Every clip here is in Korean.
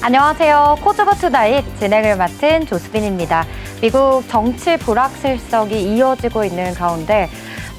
안녕하세요. 코즈버 투나잇 진행을 맡은 조수빈입니다. 미국 정치 불확실성이 이어지고 있는 가운데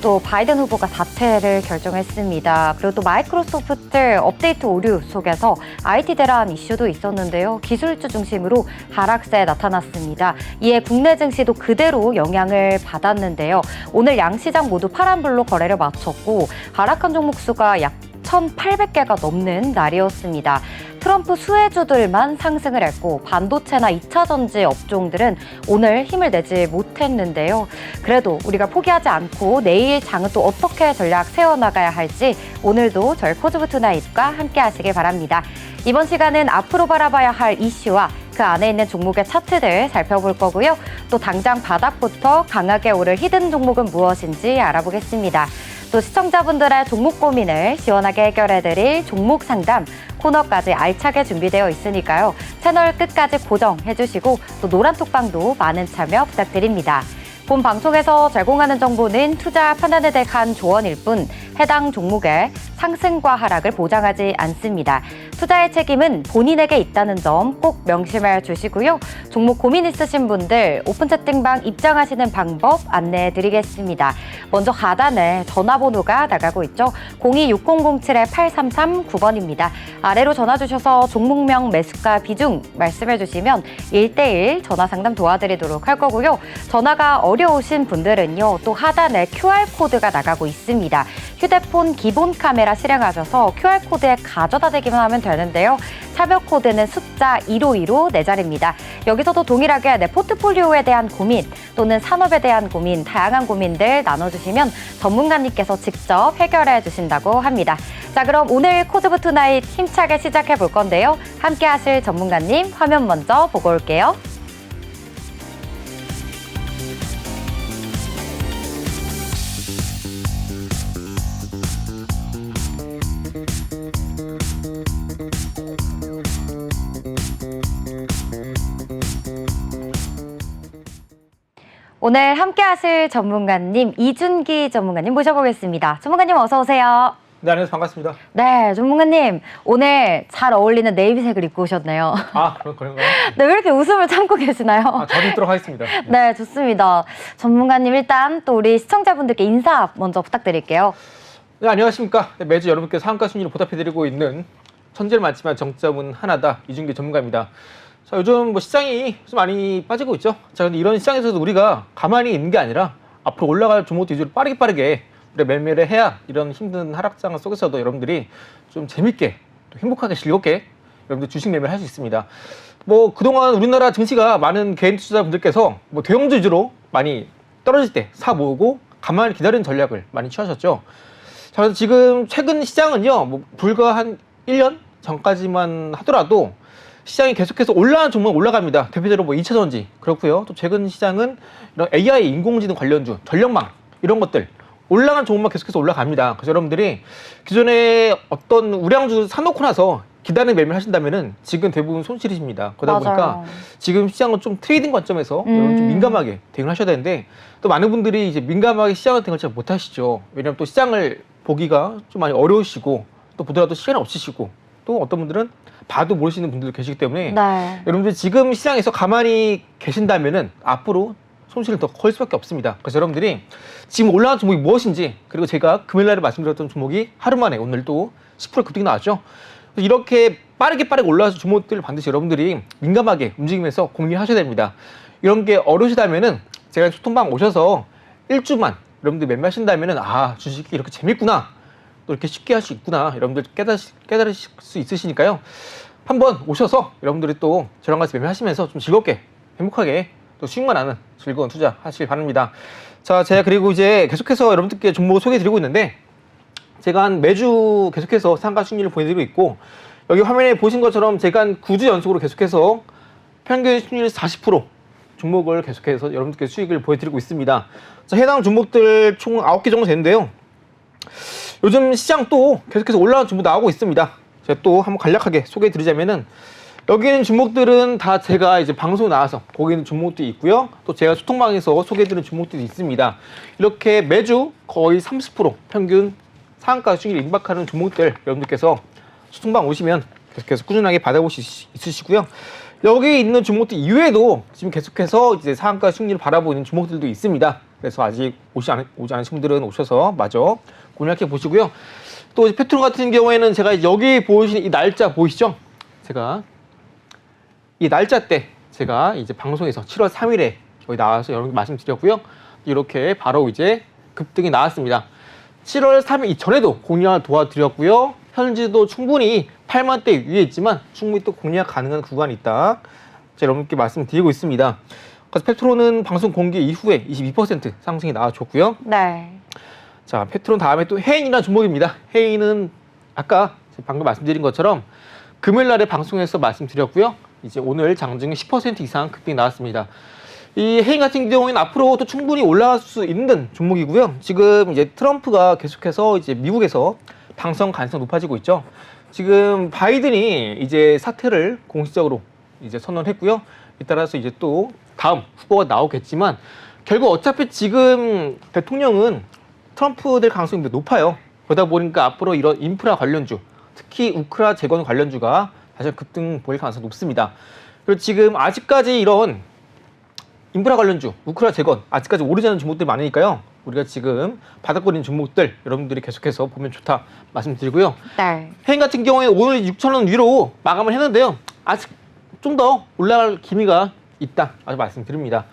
또 바이든 후보가 사퇴를 결정했습니다. 그리고 또 마이크로소프트 업데이트 오류 속에서 IT 대란 이슈도 있었는데요. 기술주 중심으로 하락세 나타났습니다. 이에 국내 증시도 그대로 영향을 받았는데요. 오늘 양 시장 모두 파란불로 거래를 마쳤고 하락한 종목 수가 약 1,800개가 넘는 날이었습니다. 트럼프 수혜주들만 상승을 했고 반도체나 2차 전지 업종들은 오늘 힘을 내지 못했는데요. 그래도 우리가 포기하지 않고 내일 장은 또 어떻게 전략 세워나가야 할지 오늘도 저희 코즈브 투나잇과 함께 하시길 바랍니다. 이번 시간은 앞으로 바라봐야 할 이슈와 그 안에 있는 종목의 차트들 살펴볼 거고요. 또 당장 바닥부터 강하게 오를 히든 종목은 무엇인지 알아보겠습니다. 또 시청자분들의 종목 고민을 시원하게 해결해드릴 종목 상담 코너까지 알차게 준비되어 있으니까요. 채널 끝까지 고정해주시고 또 노란톡방도 많은 참여 부탁드립니다. 본 방송에서 제공하는 정보는 투자 판단에 대한 조언일 뿐 해당 종목의 상승과 하락을 보장하지 않습니다. 투자의 책임은 본인에게 있다는 점 꼭 명심해 주시고요. 종목 고민 있으신 분들 오픈 채팅방 입장하시는 방법 안내해 드리겠습니다. 먼저 하단에 전화번호가 나가고 있죠. 026007-8339번입니다. 아래로 전화 주셔서 종목명, 매수가, 비중 말씀해 주시면 1대1 전화 상담 도와드리도록 할 거고요. 전화가 어려우신 분들은요. 또 하단에 QR코드가 나가고 있습니다. 휴대폰 기본 카메라 실행하셔서 QR코드에 가져다 대기만 하면 되는데요. 차별 코드는 숫자 152로 4자리입니다. 여기서도 동일하게 내 포트폴리오에 대한 고민 또는 산업에 대한 고민, 다양한 고민들 나눠주시면 전문가님께서 직접 해결해 주신다고 합니다. 자, 그럼 오늘 코즈브 투나잇 힘차게 시작해 볼 건데요. 함께 하실 전문가님 화면 먼저 보고 올게요. 오늘 함께 하실 전문가님 이준기 전문가님 모셔보겠습니다. 전문가님 어서 오세요. 네, 안녕하세요. 반갑습니다. 네, 전문가님 오늘 잘 어울리는 네이비색을 입고 오셨네요. 아, 그런가요? 네, 왜 이렇게 웃음을 참고 계시나요? 저도 있도록 하겠습니다. 네, 좋습니다. 전문가님 일단 또 우리 시청자분들께 인사 먼저 부탁드릴게요. 네, 안녕하십니까. 네, 매주 여러분께 상한가 순위를 보답해드리고 있는 천재를 많지만 정점은 하나다 이준기 전문가입니다. 자, 요즘 뭐 시장이 좀 많이 빠지고 있죠. 자, 근데 이런 시장에서도 우리가 가만히 있는 게 아니라 앞으로 올라갈 종목도 위주로 빠르게 우리가 매매를 해야 이런 힘든 하락장 속에서도 여러분들이 좀 재밌게 또 행복하게 즐겁게 여러분들 주식 매매를 할 수 있습니다. 뭐 그동안 우리나라 증시가 많은 개인 투자자분들께서 뭐 대형주 위주로 많이 떨어질 때 사 모으고 가만히 기다리는 전략을 많이 취하셨죠. 자, 그래서 지금 최근 시장은요, 뭐 불과 한 1년 전까지만 하더라도 시장이 계속해서 올라가는 종목 올라갑니다. 대표적으로 뭐 2차 전지 그렇고요. 또 최근 시장은 이런 AI 인공지능 관련주, 전력망 이런 것들 올라가는 종목만 계속해서 올라갑니다. 그래서 여러분들이 기존에 어떤 우량주 사놓고 나서 기다리는 매매를 하신다면은 지금 대부분 손실이십니다. 그러다 보니까 지금 시장은 좀 트레이딩 관점에서 여러분 좀 민감하게 대응을 하셔야 되는데 또 많은 분들이 이제 민감하게 시장을 대응을 잘 못하시죠. 왜냐하면 또 시장을 보기가 좀 많이 어려우시고 또 보더라도 시간이 없으시고 또 어떤 분들은 봐도 모르시는 분들도 계시기 때문에 네. 여러분들 지금 시장에서 가만히 계신다면은 앞으로 손실은 더 커질 수밖에 없습니다. 그래서 여러분들이 지금 올라간 종목이 무엇인지 그리고 제가 금요일날에 말씀드렸던 종목이 하루 만에 오늘 또 10% 급등이 나왔죠. 그래서 이렇게 빠르게 올라가서 종목들을 반드시 여러분들이 민감하게 움직이면서 고민하셔야 됩니다. 이런 게 어려우시다면은 제가 소통방 오셔서 1주만 여러분들 매매하신다면은 주식이 이렇게 재밌구나. 또 이렇게 쉽게 할 수 있구나. 여러분들 깨달으실 수 있으시니까요. 한번 오셔서 여러분들이 또 저랑 같이 매매하시면서 좀 즐겁게 행복하게 또 수익만 나는 즐거운 투자 하시길 바랍니다. 자, 제가 그리고 이제 계속해서 여러분들께 종목을 소개해 드리고 있는데 제가 한 매주 계속해서 상가 수익률을 보여드리고 있고 여기 화면에 보신 것처럼 제가 한 9주 연속으로 계속해서 평균 수익률 40% 종목을 계속해서 여러분들께 수익을 보여드리고 있습니다. 자, 해당 종목들 총 9개 정도 되는데요. 요즘 시장 또 계속해서 올라가는 종목 나오고 있습니다. 제가 또 한번 간략하게 소개해 드리자면은 여기 있는 종목들은 다 제가 이제 방송 나와서 거기 있는 종목들이 있고요. 또 제가 소통방에서 소개해 드리는 종목들이 있습니다. 이렇게 매주 거의 30% 평균 상한가 수익률을 임박하는 종목들 여러분들께서 소통방 오시면 계속해서 꾸준하게 받아볼 수 있으시고요. 여기 있는 종목들 이외에도 지금 계속해서 이제 상한가 승리를 바라보고 있는 종목들도 있습니다. 그래서 아직 오지 않으신 분들은 오셔서 마저 고민해 보시고요. 또 페트론 같은 경우에는 제가 여기 보이시는 이 날짜 보이시죠? 제가 이 날짜 때 제가 이제 방송에서 7월 3일에 여기 나와서 여러분께 말씀드렸고요. 이렇게 바로 이제 급등이 나왔습니다. 7월 3일 이전에도 공략을 도와드렸고요. 현지도 충분히 8만대 위에 있지만 충분히 또 공략 가능한 구간이 있다. 제가 여러분께 말씀드리고 있습니다. 그래서 페트론은 방송 공개 이후에 22% 상승이 나와줬고요. 네. 자, 페트론 다음에 또 해인이라는 종목입니다. 해인은 아까 방금 말씀드린 것처럼 금요일 날에 방송에서 말씀드렸고요. 이제 오늘 장중에 10% 이상 급등이 나왔습니다. 이 해인 같은 경우에는 앞으로 또 충분히 올라갈 수 있는 종목이고요. 지금 이제 트럼프가 계속해서 이제 미국에서 당선 가능성이 높아지고 있죠. 지금 바이든이 이제 사퇴를 공식적으로 이제 선언했고요. 따라서 이제 또 다음 후보가 나오겠지만 결국 어차피 지금 대통령은 트럼프 될 가능성이 높아요. 그러다 보니까 앞으로 이런 인프라 관련주, 특히 우크라 재건 관련주가 다시 급등 보일 가능성이 높습니다. 그리고 지금 아직까지 이런 인프라 관련주, 우크라 재건 아직까지 오르지 않은 종목들이 많으니까요. 우리가 지금 바닥거리는 종목들 여러분들이 계속해서 보면 좋다 말씀드리고요. 네. 해인 같은 경우에 오늘 6,000원 위로 마감을 했는데요. 아직 좀 더 올라갈 기미가 있다 아주 말씀드립니다.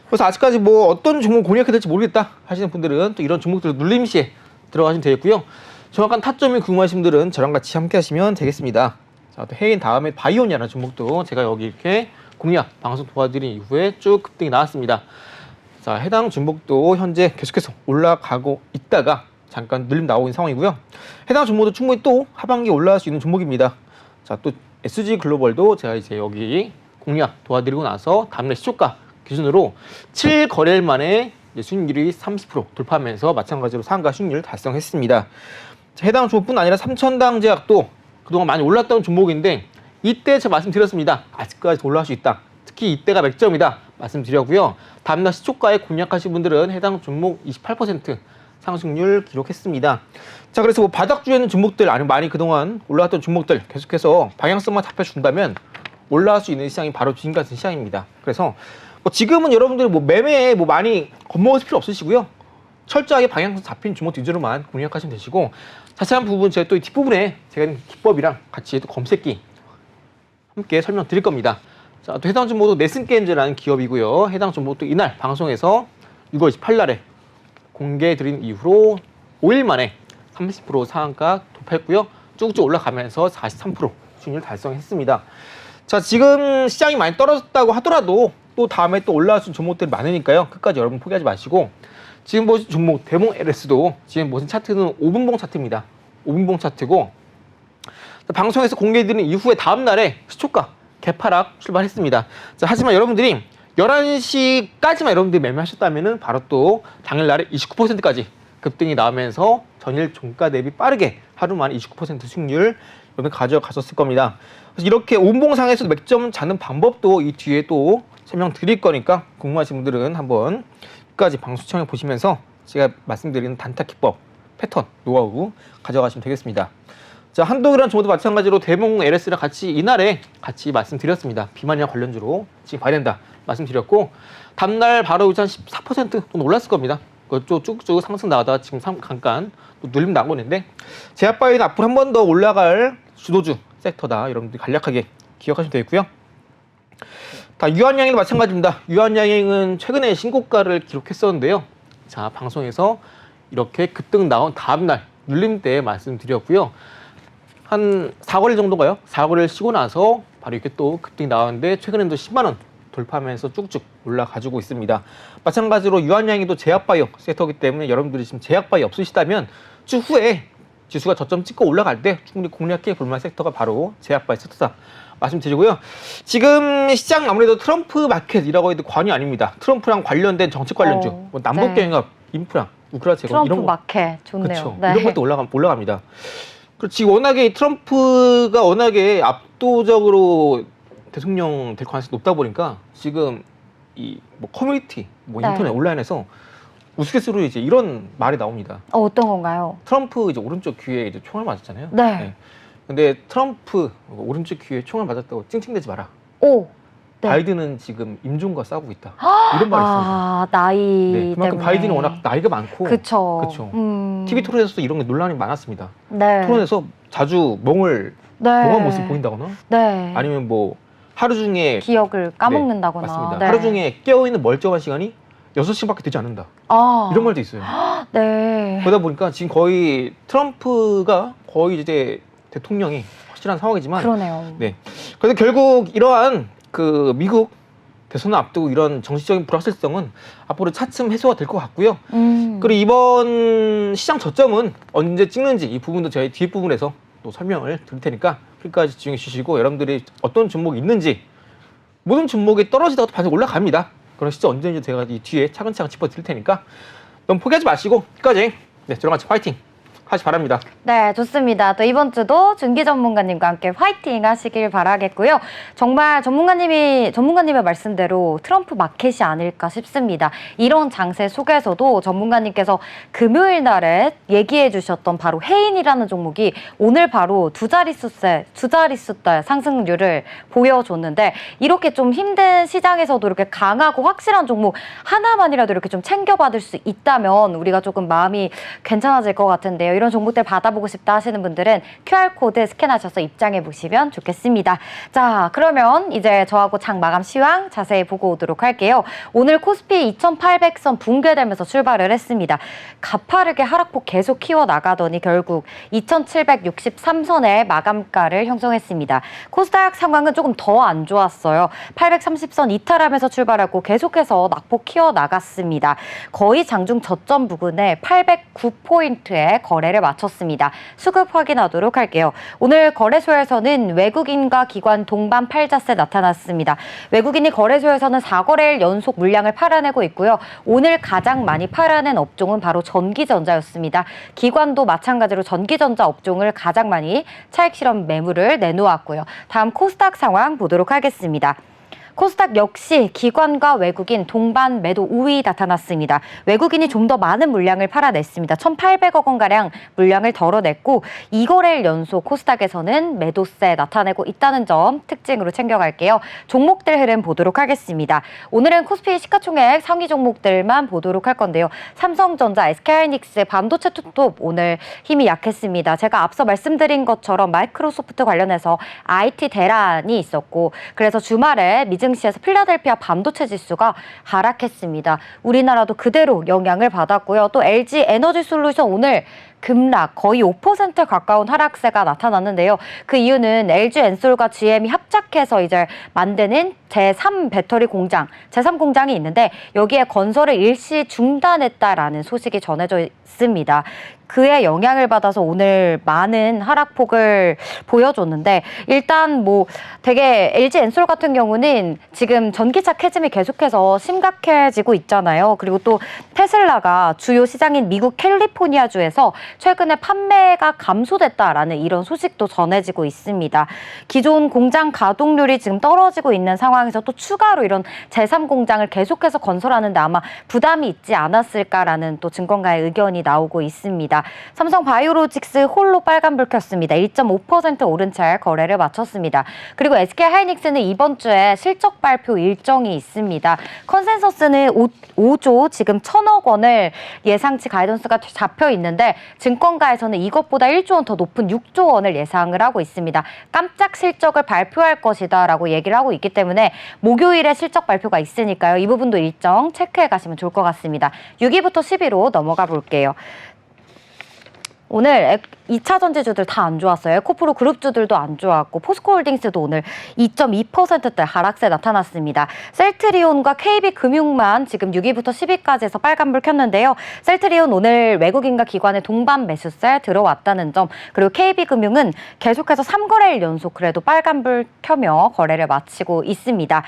그래서 아직까지 뭐 어떤 종목 공략해야 될지 모르겠다 하시는 분들은 또 이런 종목들 눌림시에 들어가시면 되겠고요. 정확한 타점이 궁금하신 분들은 저랑 같이 함께 하시면 되겠습니다. 자, 또 해인 다음에 바이오니아라는 종목도 제가 여기 이렇게 공략 방송 도와드린 이후에 쭉 급등이 나왔습니다. 자, 해당 종목도 현재 계속해서 올라가고 있다가 잠깐 눌림 나오고 있는 상황이고요. 해당 종목도 충분히 또 하반기에 올라갈 수 있는 종목입니다. 자, 또 SG 글로벌도 제가 이제 여기 공략 도와드리고 나서 다음날 시초가 기준으로 7거래일 만에 수익률이 30% 돌파하면서 마찬가지로 상한가 수익률을 달성했습니다. 자, 해당 종목뿐 아니라 삼천당 제약도 그동안 많이 올랐던 종목인데 이때 제가 말씀드렸습니다. 아직까지 올라갈 수 있다. 특히 이때가 맥점이다 말씀드렸고요. 다음날 시초가에 공략하신 분들은 해당 종목 28% 상승률 기록했습니다. 자, 그래서 뭐 바닥주에는 종목들 아니면 많이 그동안 올라왔던 종목들 계속해서 방향성만 잡혀준다면 올라갈 수 있는 시장이 바로 지금 같은 시장입니다. 그래서 뭐 지금은 여러분들이 뭐 매매에 뭐 많이 겁먹을 필요 없으시고요. 철저하게 방향성 잡힌 종목 위주로만 공략하시면 되시고 자세한 부분 제가 또 이 뒷부분에 제가 기법이랑 같이 또 검색기 함께 설명드릴 겁니다. 자, 또 해당 종목도 네슨게임즈라는 기업이고요. 해당 종목도 이날 방송에서 6월 28일에 공개해드린 이후로 5일 만에 30% 상한가 돌파했고요. 쭉쭉 올라가면서 43% 수익률 달성했습니다. 자, 지금 시장이 많이 떨어졌다고 하더라도 또 다음에 또 올라갈 수 있는 종목들이 많으니까요. 끝까지 여러분 포기하지 마시고 지금 보신 종목 대봉 LS도 지금 보신 차트는 5분봉 차트입니다. 5분봉 차트고 방송에서 공개해드린 이후에 다음날에 시초가 개파락 출발했습니다. 자, 하지만 여러분들이 11시까지만 여러분들이 매매하셨다면 바로 또 당일날에 29%까지 급등이 나오면서 전일 종가 대비 빠르게 하루 만에 29% 수익률 여러분 가져가셨을 겁니다. 그래서 이렇게 온봉상에서도 맥점 잡는 방법도 이 뒤에 또 설명드릴 거니까 궁금하신 분들은 한번 끝까지 방송 시청해 보시면서 제가 말씀드리는 단타 기법, 패턴, 노하우 가져가시면 되겠습니다. 자, 한동이라는 종목도 마찬가지로 대봉 LS랑 같이 이날에 같이 말씀드렸습니다. 비만이나 관련주로 지금 봐야 된다 말씀드렸고 다음날 바로 한 14% 돈 올랐을 겁니다. 그것도 쭉쭉 상승 나가다가 지금 잠깐 또 눌림 나고 있는데 제약바이오는 앞으로 한 번 더 올라갈 주도주 섹터다. 여러분들이 간략하게 기억하시면 되겠고요. 다 유한양행도 마찬가지입니다. 유한양행은 최근에 신고가를 기록했었는데요. 자, 방송에서 이렇게 급등 나온 다음날 눌림 때 말씀드렸고요. 한 4거래일 정도가요? 4거래일 쉬고 나서 바로 이렇게 또 급등이 나왔는데 최근에도 10만원 돌파하면서 쭉쭉 올라가지고 있습니다. 마찬가지로 유한양행도 제약바이오 섹터이기 때문에 여러분들이 지금 제약바이오 없으시다면 추후에 지수가 저점 찍고 올라갈 때 충분히 공략해 볼만한 섹터가 바로 제약바이오 섹터다 말씀드리고요. 지금 시장 아무래도 트럼프 마켓이라고 해도 과언이 아닙니다. 트럼프랑 관련된 정책 관련주, 뭐 남북경협, 인프라, 우크라 재건 트럼프 이런 거. 마켓 좋네요. 그렇죠. 네. 이런 것도 올라갑니다. 그리고 지금 워낙에 트럼프가 워낙에 압도적으로 대통령 될 가능성이 높다 보니까 지금 이 뭐 커뮤니티, 뭐 네. 인터넷 온라인에서 우스갯소리로 이제 이런 말이 나옵니다. 어떤 건가요? 트럼프 이제 오른쪽 귀에 이제 총을 맞았잖아요. 네. 근데 트럼프 오른쪽 귀에 총을 맞았다고 찡찡대지 마라. 오. 네. 바이든은 지금 임종과 싸우고 있다. 이런 말이 있습니다. 나이 네, 그만큼 때문에. 바이든이 워낙 나이가 많고 그쵸. TV 토론에서도 이런 논란이 많았습니다. 네. 토론에서 자주 멍한 모습 보인다거나 네. 아니면 뭐 하루 중에 기억을 까먹는다거나. 네, 맞습니다. 네. 하루 중에 깨어있는 멀쩡한 시간이 6시간밖에 되지 않는다. 이런 말도 있어요. 네. 그러다 보니까 지금 거의 트럼프가 거의 이제 대통령이 확실한 상황이지만 그러네요. 네. 그래서 결국 이러한 그 미국 대선을 앞두고 이런 정치적인 불확실성은 앞으로 차츰 해소가 될 것 같고요. 그리고 이번 시장 저점은 언제 찍는지 이 부분도 저희 뒷부분에서 또 설명을 드릴 테니까 끝까지 집중해 주시고 여러분들이 어떤 종목이 있는지 모든 종목이 떨어지다가 반드시 올라갑니다. 그런 시점 언제인지 제가 이 뒤에 차근차근 짚어드릴 테니까 너무 포기하지 마시고 끝까지 저랑 같이 파이팅 하시 바랍니다. 네, 좋습니다. 또 이번 주도 준기 전문가님과 함께 화이팅 하시길 바라겠고요. 정말 전문가님의 말씀대로 트럼프 마켓이 아닐까 싶습니다. 이런 장세 속에서도 전문가님께서 금요일 날에 얘기해 주셨던 바로 해인이라는 종목이 오늘 바로 두 자릿수대 상승률을 보여줬는데 이렇게 좀 힘든 시장에서도 이렇게 강하고 확실한 종목 하나만이라도 이렇게 좀 챙겨받을 수 있다면 우리가 조금 마음이 괜찮아질 것 같은데요. 이런 종목들 받아보고 싶다 하시는 분들은 QR코드 스캔하셔서 입장해 보시면 좋겠습니다. 자, 그러면 이제 저하고 장 마감 시황 자세히 보고 오도록 할게요. 오늘 코스피 2800선 붕괴되면서 출발을 했습니다. 가파르게 하락폭 계속 키워나가더니 결국 2763선의 마감가를 형성했습니다. 코스닥 상황은 조금 더 안 좋았어요. 830선 이탈하면서 출발하고 계속해서 낙폭 키워나갔습니다. 거의 장중 저점 부근에 809포인트의 거래를 마쳤습니다. 수급 확인하도록 할게요. 오늘 거래소에서는 외국인과 기관 동반 팔자세 나타났습니다. 외국인이 거래소에서는 4거래일 연속 물량을 팔아내고 있고요. 오늘 가장 많이 팔아낸 업종은 바로 전기전자였습니다. 기관도 마찬가지로 전기전자 업종을 가장 많이 차익 실험 매물을 내놓았고요. 다음 코스닥 상황 보도록 하겠습니다. 코스닥 역시 기관과 외국인 동반 매도 우위 나타났습니다. 외국인이 좀 더 많은 물량을 팔아냈습니다. 1,800억 원가량 물량을 덜어냈고 2거래일 연속 코스닥에서는 매도세 나타내고 있다는 점 특징으로 챙겨갈게요. 종목들 흐름 보도록 하겠습니다. 오늘은 코스피 시가총액 상위 종목들만 보도록 할 건데요. 삼성전자, SK하이닉스, 반도체 투톱 오늘 힘이 약했습니다. 제가 앞서 말씀드린 것처럼 마이크로소프트 관련해서 IT 대란이 있었고 그래서 주말에 미증시에서 필라델피아 반도체 지수가 하락했습니다. 우리나라도 그대로 영향을 받았고요. 또 LG 에너지 솔루션 오늘 급락 거의 5% 가까운 하락세가 나타났는데요. 그 이유는 LG 엔솔과 GM이 합작해서 이제 만드는 제3 배터리 공장, 제3 공장이 있는데 여기에 건설을 일시 중단했다라는 소식이 전해져 있습니다. 그의 영향을 받아서 오늘 많은 하락폭을 보여줬는데 일단 뭐 되게 LG 엔솔 같은 경우는 지금 전기차 캐즘이 계속해서 심각해지고 있잖아요. 그리고 또 테슬라가 주요 시장인 미국 캘리포니아주에서 최근에 판매가 감소됐다라는 이런 소식도 전해지고 있습니다. 기존 공장 가동률이 지금 떨어지고 있는 상황에서 또 추가로 이런 제3 공장을 계속해서 건설하는데 아마 부담이 있지 않았을까라는 또 증권가의 의견이 나오고 있습니다. 삼성 바이오로직스 홀로 빨간불 켰습니다. 1.5% 오른 채 거래를 마쳤습니다. 그리고 SK하이닉스는 이번 주에 실적 발표 일정이 있습니다. 컨센서스는 5조 지금 1,000억 원을 예상치 가이던스가 잡혀 있는데 증권가에서는 이것보다 1조 원 더 높은 6조 원을 예상을 하고 있습니다. 깜짝 실적을 발표할 것이다라고 얘기를 하고 있기 때문에 목요일에 실적 발표가 있으니까요. 이 부분도 일정 체크해 가시면 좋을 것 같습니다. 6위부터 10위로 넘어가 볼게요. 오늘 2차 전지주들 다 안 좋았어요. 에코프로 그룹주들도 안 좋았고 포스코홀딩스도 오늘 2.2%대 하락세 나타났습니다. 셀트리온과 KB금융만 지금 6위부터 10위까지 해서 빨간불 켰는데요. 셀트리온 오늘 외국인과 기관의 동반 매수세 들어왔다는 점 그리고 KB금융은 계속해서 3거래일 연속 그래도 빨간불 켜며 거래를 마치고 있습니다.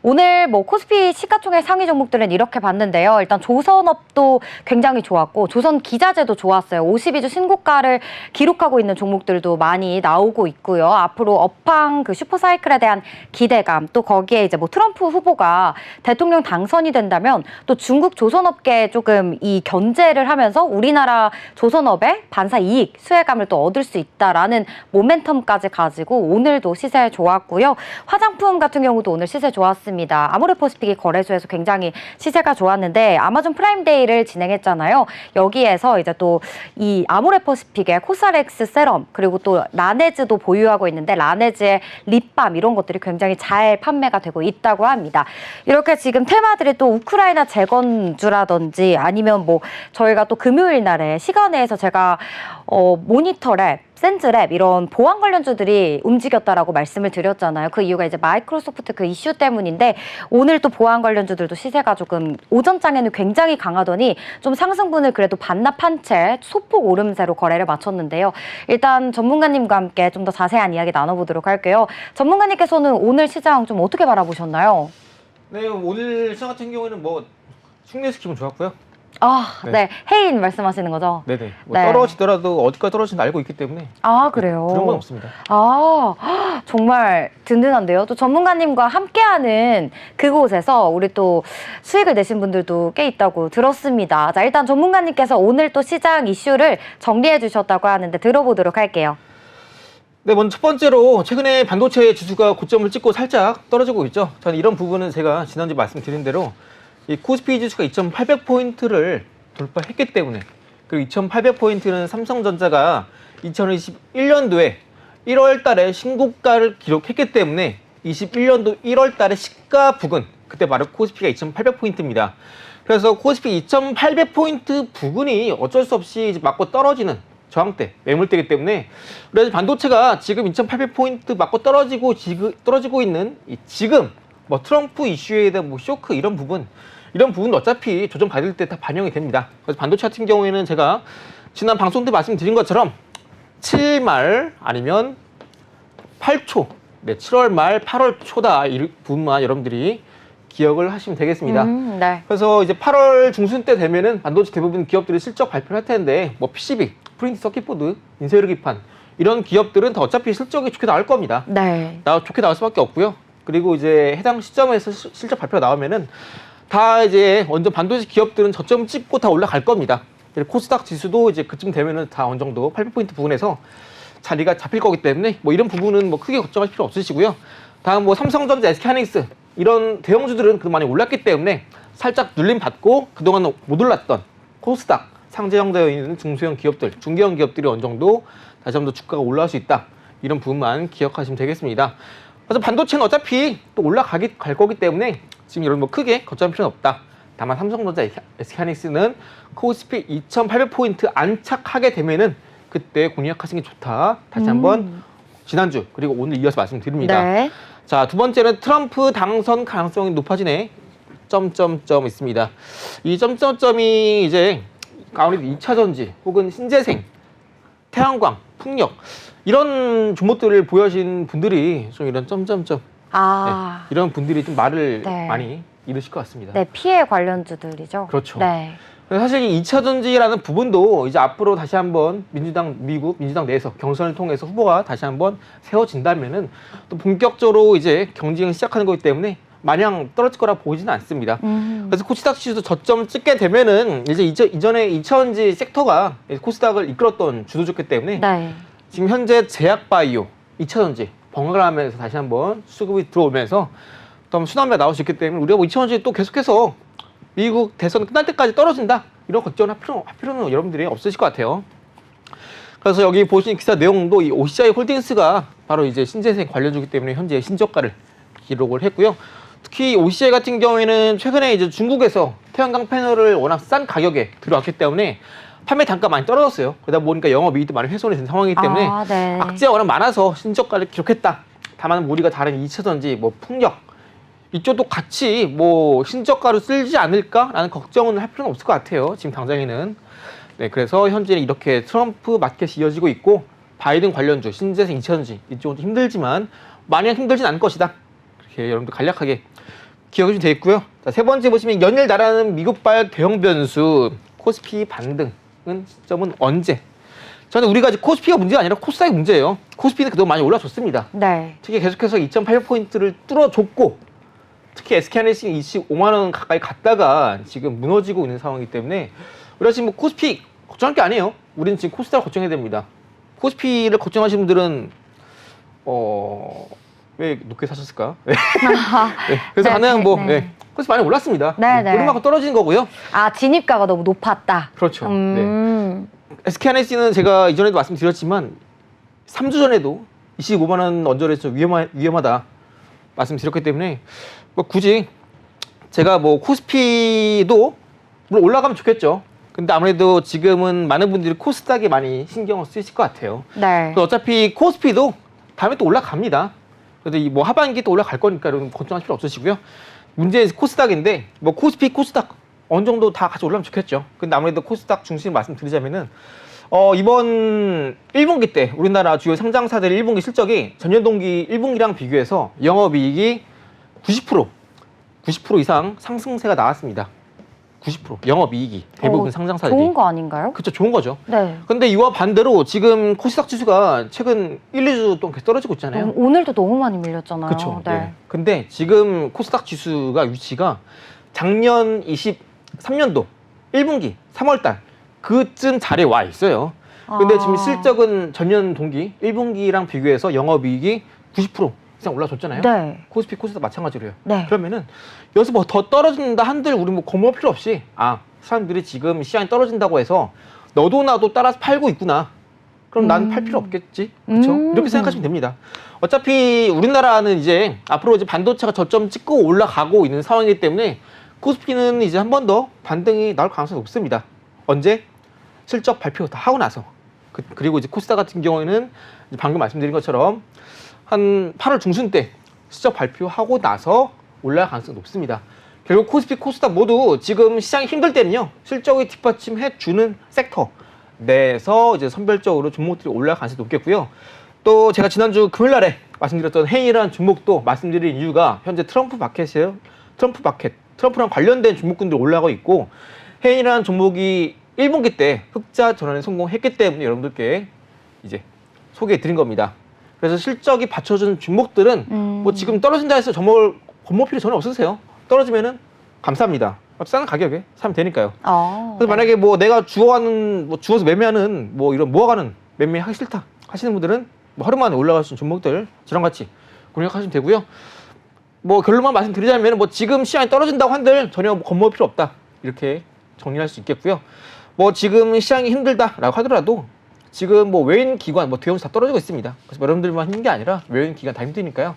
오늘 뭐 코스피 시가총액 상위 종목들은 이렇게 봤는데요. 일단 조선업도 굉장히 좋았고 조선기자재도 좋았어요. 52주 신고가를 기록하고 있는 종목들도 많이 나오고 있고요. 앞으로 업황 그 슈퍼사이클에 대한 기대감, 또 거기에 이제 뭐 트럼프 후보가 대통령 당선이 된다면 또 중국 조선업계에 조금 이 견제를 하면서 우리나라 조선업의 반사 이익, 수혜감을 또 얻을 수 있다라는 모멘텀까지 가지고 오늘도 시세 좋았고요. 화장품 같은 경우도 오늘 시세 좋았습니다. 아모레퍼시픽이 거래소에서 굉장히 시세가 좋았는데 아마존 프라임데이를 진행했잖아요. 여기에서 이제 또 이 아모레퍼시픽의 코사렉스 세럼 그리고 또 라네즈도 보유하고 있는데 라네즈의 립밤 이런 것들이 굉장히 잘 판매가 되고 있다고 합니다. 이렇게 지금 테마들이 또 우크라이나 재건주라든지 아니면 뭐 저희가 또 금요일 날에 시간에서 제가 모니터랩 센즈랩 이런 보안 관련주들이 움직였다라고 말씀을 드렸잖아요. 그 이유가 이제 마이크로소프트 그 이슈 때문인데 오늘 또 보안 관련주들도 시세가 조금 오전장에는 굉장히 강하더니 좀 상승분을 그래도 반납한 채 소폭 오름세로 거래를 마쳤는데요. 일단 전문가님과 함께 좀 더 자세한 이야기 나눠보도록 할게요. 전문가님께서는 오늘 시장 좀 어떻게 바라보셨나요? 네, 오늘 시장 같은 경우에는 뭐 흉내시키면 좋았고요. 네. 해인 말씀하시는 거죠? 네네. 뭐 네. 떨어지더라도 어디까지 떨어지는지 알고 있기 때문에 그래요? 그런 건 없습니다. 정말 든든한데요. 또 전문가님과 함께하는 그곳에서 우리 또 수익을 내신 분들도 꽤 있다고 들었습니다. 자, 일단 전문가님께서 오늘 또 시장 이슈를 정리해 주셨다고 하는데 들어보도록 할게요. 네, 먼저 첫 번째로 최근에 반도체 지수가 고점을 찍고 살짝 떨어지고 있죠. 저는 이런 부분은 제가 지난주에 말씀드린 대로 이 코스피 지수가 2,800포인트를 돌파했기 때문에, 그리고 2,800포인트는 삼성전자가 2021년도에 1월 달에 신고가를 기록했기 때문에 21년도 1월 달에 시가 부근, 그때 바로 코스피가 2,800포인트입니다. 그래서 코스피 2,800포인트 부근이 어쩔 수 없이 이제 맞고 떨어지는 저항대, 매물대이기 때문에 그래서 반도체가 지금 2,800포인트 맞고 떨어지고 있는 지금 뭐 트럼프 이슈에 대한 뭐 쇼크 이런 부분 어차피 조정 받을 때 다 반영이 됩니다. 그래서 반도체 같은 경우에는 제가 지난 방송 때 말씀드린 것처럼 7월 말 아니면 8초, 네, 7월 말 8월 초다 이 부분만 여러분들이 기억을 하시면 되겠습니다. 네. 그래서 이제 8월 중순 때 되면은 반도체 대부분 기업들이 실적 발표를 할 텐데 뭐 PCB, 프린트 서킷보드, 인쇄기판 이런 기업들은 다 어차피 실적이 좋게 나올 겁니다. 네. 좋게 나올 수밖에 없고요. 그리고 이제 해당 시점에서 실적 발표가 나오면은 다 이제 완전 반도체 기업들은 저점 찍고 다 올라갈 겁니다. 코스닥 지수도 이제 그쯤 되면은 다 어느 정도 800포인트 부분에서 자리가 잡힐 거기 때문에 뭐 이런 부분은 뭐 크게 걱정할 필요 없으시고요. 다음 뭐 삼성전자, SK하이닉스 이런 대형주들은 그래도 많이 올랐기 때문에 살짝 눌림 받고 그동안 못 올랐던 코스닥 상장되어 있는 중소형 기업들, 중견 기업들이 어느 정도 다시 한번 더 주가가 올라갈 수 있다. 이런 부분만 기억하시면 되겠습니다. 그래서 반도체는 어차피 또 갈 거기 때문에 지금 이런 뭐 크게 걱정할 필요는 없다. 다만 삼성전자, SK하이닉스는 코스피 2,800포인트 안착하게 되면은 그때 공략하시는 게 좋다. 다시 한번 지난주 그리고 오늘 이어서 말씀드립니다. 네. 자, 두 번째는 트럼프 당선 가능성이 높아지네. 점점점 있습니다. 이 점점점이 이제 아무래도 2차 전지 혹은 신재생, 태양광, 풍력 이런 종목들을 보유하신 분들이 좀 이런 점점점 네, 이런 분들이 좀 말을 네. 많이 잃으실 것 같습니다. 네, 피해 관련주들이죠. 그렇죠. 네. 사실 이 2차 전지라는 부분도 이제 앞으로 다시 한번 미국 민주당 내에서 경선을 통해서 후보가 다시 한번 세워진다면은 또 본격적으로 이제 경쟁을 시작하는 거기 때문에 마냥 떨어질 거라 보이지는 않습니다. 그래서 코스닥 지수도 저점을 찍게 되면은 이제 이전에 2차 전지 섹터가 코스닥을 이끌었던 주도주였기 때문에 네. 지금 현재 제약바이오, 2차 전지 번갈아 하면서 다시 한번 수급이 들어오면서 또 순환매가 나올 수 있기 때문에 우리가 뭐 2차 전지 또 계속해서 미국 대선 끝날 때까지 떨어진다 이런 걱정을 할 필요는 여러분들이 없으실 것 같아요. 그래서 여기 보신 기사 내용도 이 OCI 홀딩스가 바로 이제 신재생 관련주기 때문에 현재 신저가를 기록을 했고요. 특히 OCI 같은 경우에는 최근에 이제 중국에서 태양광 패널을 워낙 싼 가격에 들어왔기 때문에 판매 단가 많이 떨어졌어요. 그러다 보니까 영업이익도 많이 훼손이 된 상황이기 때문에 네. 악재가 워낙 많아서 신저가를 기록했다. 다만 우리가 다른 2차 전지, 뭐 풍력 이쪽도 같이 뭐 신저가로 쓸지 않을까라는 걱정은 할 필요는 없을 것 같아요. 지금 당장에는. 네, 그래서 현재 이렇게 트럼프 마켓이 이어지고 있고 바이든 관련주, 신재생 2차 전지 이쪽은 좀 힘들지만 마냥 힘들진 않을 것이다. 이렇게 여러분들 간략하게 기억이 좀 돼 있고요. 자, 세 번째 보시면 연일 날아가는 미국발 대형 변수 코스피 반등은 시점은 언제? 저는 우리가 이제 코스피가 문제가 아니라 코스닥이 문제예요. 코스피는 그동안 많이 올라줬습니다. 네. 특히 계속해서 2.8%포인트를 뚫어줬고 특히 SK하이닉스는 25만 원 가까이 갔다가 지금 무너지고 있는 상황이기 때문에 우리가 지금 뭐 코스피 걱정할 게 아니에요. 우리는 지금 코스닥을 걱정해야 됩니다. 코스피를 걱정하시는 분들은 왜 높게 사셨을까? 네. 네. 그래서 가능한 뭐 코스피 많이 올랐습니다. 오르막고 떨어진 거고요. 아, 진입가가 너무 높았다. 그렇죠. 네. SK하이닉스는 제가 이전에도 말씀드렸지만 3주 전에도 25만 원 언저리에서 좀 위험하다 말씀드렸기 때문에 뭐 굳이 제가 뭐 코스피도 물론 올라가면 좋겠죠. 근데 아무래도 지금은 많은 분들이 코스닥에 많이 신경을 쓰실 것 같아요. 네. 어차피 코스피도 다음에 또 올라갑니다. 그래도 이 뭐 하반기 또 올라갈 거니까 여러분 걱정하실 필요 없으시고요. 문제는 코스닥인데 뭐 코스피, 코스닥 어느 정도 다 같이 올라가면 좋겠죠. 근데 아무래도 코스닥 중심 말씀드리자면은 이번 1분기 때 우리나라 주요 상장사들 1분기 실적이 전년 동기 1분기랑 비교해서 영업이익이 90% 이상 상승세가 나왔습니다. 90% 영업이익이 대부분 상장사들이. 좋은 거 아닌가요? 그렇죠. 좋은 거죠. 네. 근데 이와 반대로 지금 코스닥 지수가 최근 1, 2주 동안 계속 떨어지고 있잖아요. 오늘도 너무 많이 밀렸잖아요. 그렇죠. 네. 근데 지금 코스닥 지수가 위치가 작년 23년도 1분기 3월달 그쯤 자리에 와 있어요. 근데 지금 실적은 전년 동기 1분기랑 비교해서 영업이익이 90% 이상 올라줬잖아요. 네. 코스피, 코스닥 마찬가지로요. 네. 그러면은 여기서 뭐 더 떨어진다 한들 우리 뭐 겁먹을 필요 없이 사람들이 지금 시장이 떨어진다고 해서 너도 나도 따라서 팔고 있구나. 그럼 난 팔 필요 없겠지. 그렇죠? 이렇게 생각하시면 됩니다. 어차피 우리나라는 이제 앞으로 이제 반도체가 저점 찍고 올라가고 있는 상황이기 때문에 코스피는 이제 한 번 더 반등이 나올 가능성이 높습니다. 언제? 실적 발표 다 하고 나서. 그리고 이제 코스닥 같은 경우에는 이제 방금 말씀드린 것처럼 한 8월 중순 때 실적 발표하고 나서 올라갈 가능성이 높습니다. 결국 코스피, 코스닥 모두 지금 시장이 힘들 때는요, 실적이 뒷받침해 주는 섹터 내에서 이제 선별적으로 종목들이 올라갈 가능성이 높겠고요. 또 제가 지난주 금요일날에 말씀드렸던 헤이라는 종목도 말씀드린 이유가 현재 트럼프 마켓이에요. 트럼프랑 관련된 종목군들이 올라가고 있고 헤이라는 종목이 1분기 때 흑자 전환에 성공했기 때문에 여러분들께 이제 소개해 드린 겁니다. 그래서 실적이 받쳐준 종목들은 뭐 지금 떨어진다 해서 겁먹을 필요 전혀 없으세요. 떨어지면은 감사합니다. 싸는 가격에 사면 되니까요. 그래서 만약에 뭐 내가 주워서 매매하는 뭐 이런 모아가는 매매하기 싫다 하시는 분들은 뭐 하루 만에 올라갈 수 있는 종목들 저랑 같이 공략하시면 되고요. 뭐 결론만 말씀드리자면 뭐 지금 시장이 떨어진다고 한들 전혀 뭐 겁먹을 필요 없다 이렇게 정리할 수 있겠고요. 뭐 지금 시장이 힘들다라고 하더라도 지금 뭐 외인 기관 뭐 대형주 다 떨어지고 있습니다. 그래서 여러분들만 힘든 게 아니라 외인 기관 다 힘드니까요.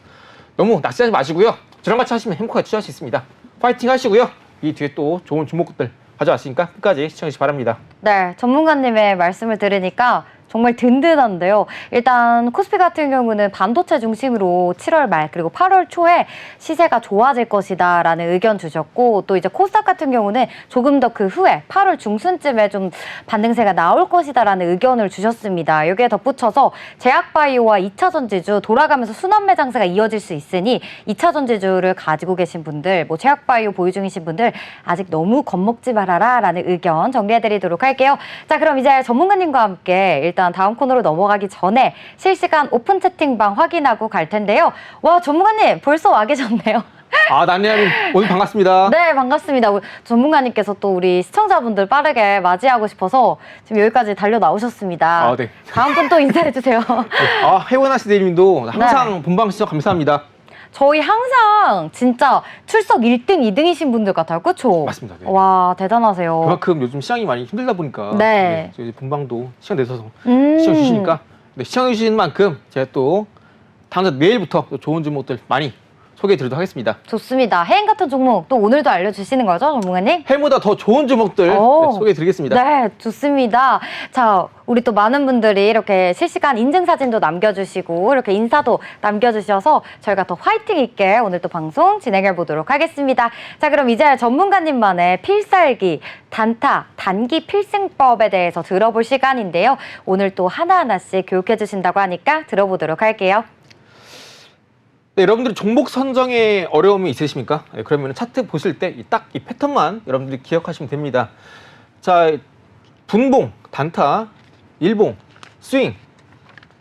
너무 낙심하지 마시고요. 저랑 같이 하시면 행복하게 투자할 수 있습니다. 파이팅 하시고요. 이 뒤에 또 좋은 종목들 가져왔으니까 끝까지 시청해 주시기 바랍니다. 네, 전문가님의 말씀을 들으니까 정말 든든한데요. 일단 코스피 같은 경우는 반도체 중심으로 7월 말 그리고 8월 초에 시세가 좋아질 것이다 라는 의견 주셨고 또 이제 코스닥 같은 경우는 조금 더 그 후에 8월 중순쯤에 좀 반등세가 나올 것이다 라는 의견을 주셨습니다. 여기에 덧붙여서 제약바이오와 2차전지주 돌아가면서 순환매 장세가 이어질 수 있으니 2차전지주를 가지고 계신 분들 뭐 제약바이오 보유 중이신 분들 아직 너무 겁먹지 말아라 라는 의견 정리해드리도록 할게요. 자, 그럼 이제 전문가님과 함께 일단 다음 코너로 넘어가기 전에 실시간 오픈 채팅방 확인하고 갈 텐데요. 와, 전문가님 벌써 와 계셨네요. 난리아님 오늘 반갑습니다. 네, 반갑습니다. 전문가님께서 또 우리 시청자분들 빠르게 맞이하고 싶어서 지금 여기까지 달려 나오셨습니다. 네. 다음 분 또 인사해 주세요. 해원아시 대리님도 항상 본방 시청 감사합니다. 저희 항상 진짜 출석 1등, 2등이신 분들 같아요. 그렇죠? 맞습니다. 네. 와, 대단하세요. 그만큼 요즘 시장이 많이 힘들다 보니까 저희 본방도 시간 내셔서 시청해 주시니까 시청해 주시는 만큼 제가 또 다음 내일부터 또 좋은 종목들 많이 소개해 드리도록 하겠습니다. 좋습니다. 해인 같은 종목 또 오늘도 알려주시는 거죠, 전문가님? 해보다 더 좋은 종목들 소개해 드리겠습니다. 네, 좋습니다. 자, 우리 또 많은 분들이 이렇게 실시간 인증사진도 남겨주시고 이렇게 인사도 남겨주셔서 저희가 더 화이팅 있게 오늘 또 방송 진행해 보도록 하겠습니다. 자, 그럼 이제 전문가님만의 필살기, 단타, 단기 필승법에 대해서 들어볼 시간인데요. 오늘 또 하나하나씩 교육해 주신다고 하니까 들어보도록 할게요. 네, 여러분들이 종목 선정에 어려움이 있으십니까? 네, 그러면 차트 보실 때 딱 이 패턴만 여러분들이 기억하시면 됩니다. 자, 분봉, 단타, 일봉, 스윙,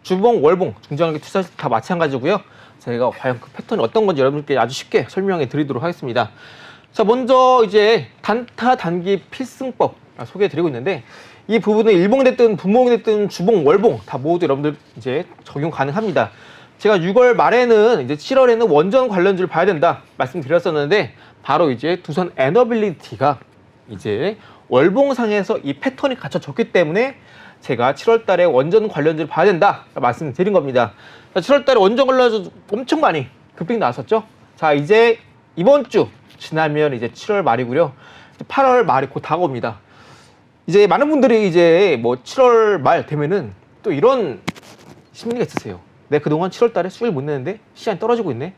주봉, 월봉, 중장기 투자 다 마찬가지고요. 저희가 과연 그 패턴이 어떤 건지 여러분께 아주 쉽게 설명해 드리도록 하겠습니다. 자, 먼저 이제 단타 단기 필승법 소개해 드리고 있는데 이 부분은 일봉이 됐든 분봉이 됐든 주봉, 월봉 다 모두 여러분들 이제 적용 가능합니다. 제가 6월 말에는 이제 7월에는 원전 관련주를 봐야 된다 말씀드렸었는데 바로 이제 두산 에너빌리티가 이제 월봉상에서 이 패턴이 갖춰졌기 때문에 제가 7월 달에 원전 관련주를 봐야 된다 말씀드린 겁니다. 7월 달에 원전 관련주 엄청 많이 급등이 나왔었죠. 자, 이제 이번 주 지나면 이제 7월 말이고요. 8월 말이 곧 다가옵니다. 이제 많은 분들이 이제 뭐 7월 말 되면은 또 이런 심리가 있으세요. 내가 그동안 7월 달에 수익을 못 내는데 시장이 떨어지고 있네.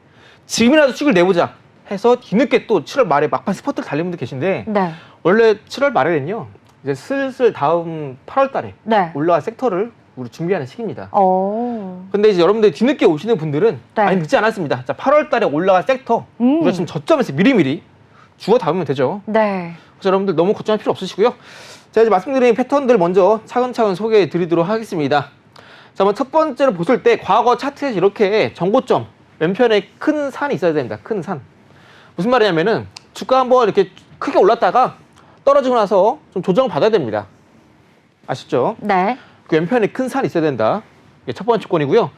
지금이라도 수익을 내보자 해서 뒤늦게 또 7월 말에 막판 스포트를 달리는 분들 계신데 네. 원래 7월 말에는요. 이제 슬슬 다음 8월 달에 네. 올라갈 섹터를 우리 준비하는 시기입니다. 오. 근데 이제 여러분들 뒤늦게 오시는 분들은 네. 많이 늦지 않았습니다. 자, 8월 달에 올라갈 섹터 우리가 지금 저점에서 미리미리 주워 담으면 되죠. 네. 그래서 여러분들 너무 걱정할 필요 없으시고요. 제가 이제 말씀드린 패턴들 먼저 차근차근 소개해 드리도록 하겠습니다. 자, 첫 번째로 보실 때 과거 차트에서 이렇게 정고점 왼편에 큰 산이 있어야 됩니다. 큰 산. 무슨 말이냐면은 주가 한번 이렇게 크게 올랐다가 떨어지고 나서 좀 조정을 받아야 됩니다. 아시죠? 네. 그 왼편에 큰 산이 있어야 된다. 이게 첫 번째 조건이고요.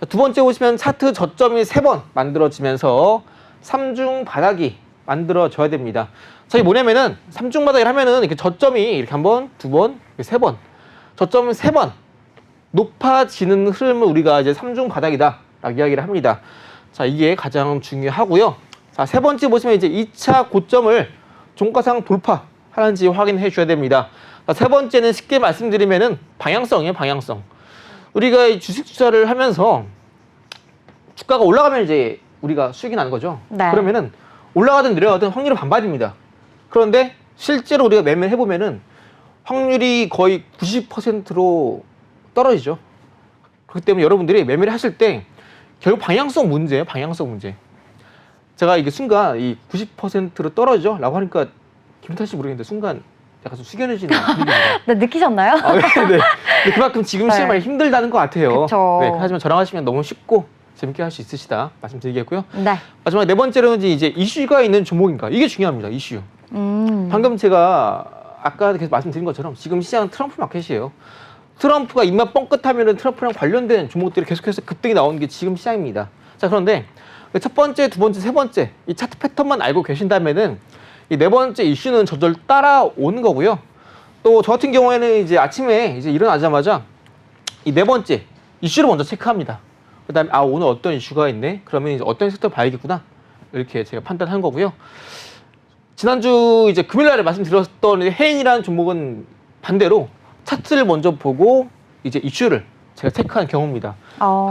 두 번째 보시면 차트 저점이 3번 만들어지면서 3중 바닥이 만들어져야 됩니다. 자, 이게 뭐냐면은 3중 바닥을 하면은 이렇게 저점이 이렇게 한 번, 두 번, 세 번. 저점은 3번 높아지는 흐름을 우리가 이제 3중 바닥이다 라고 이야기를 합니다. 자, 이게 가장 중요하고요. 자, 세 번째 보시면 이제 2차 고점을 종가상 돌파하는지 확인해 주셔야 됩니다. 자, 세 번째는 쉽게 말씀드리면은 방향성이에요, 방향성. 우리가 이 주식 투자를 하면서 주가가 올라가면 이제 우리가 수익이 나는 거죠. 네. 그러면은 올라가든 내려가든 확률은 반반입니다. 그런데 실제로 우리가 매매를 해보면은 확률이 거의 90%로 떨어지죠. 그렇기 때문에 여러분들이 매매를 하실 때 결국 방향성 문제예요, 방향성 문제. 제가 이게 순간 이 90%로 떨어지죠? 라고 하니까 기분 탓인지 모르겠는데 순간 약간 좀 숙연해지는 분위기입니다. 네, 느끼셨나요? 아, 네. 근데 그만큼 지금 네. 시장 많이 힘들다는 것 같아요. 그쵸. 네, 하지만 저랑 하시면 너무 쉽고 재밌게 할 수 있으시다 말씀드리겠고요. 네. 마지막 네 번째로는 이제 이슈가 있는 종목인가 이게 중요합니다. 이슈. 방금 제가 아까 계속 말씀드린 것처럼 지금 시장은 트럼프 마켓이에요. 트럼프가 입맛 뻥끗하면은 트럼프랑 관련된 종목들이 계속해서 급등이 나오는 게 지금 시장입니다. 자, 그런데 첫 번째, 두 번째, 세 번째 이 차트 패턴만 알고 계신다면은 이 네 번째 이슈는 저절 따라오는 거고요. 또 저 같은 경우에는 이제 아침에 이제 일어나자마자 이 네 번째 이슈를 먼저 체크합니다. 그다음에 아, 오늘 어떤 이슈가 있네. 그러면 이제 어떤 섹터 봐야겠구나. 이렇게 제가 판단한 거고요. 지난주 이제 금요일날에 말씀드렸던 해인이라는 종목은 반대로 차트를 먼저 보고 이제 이슈를 제가 체크한 경우입니다.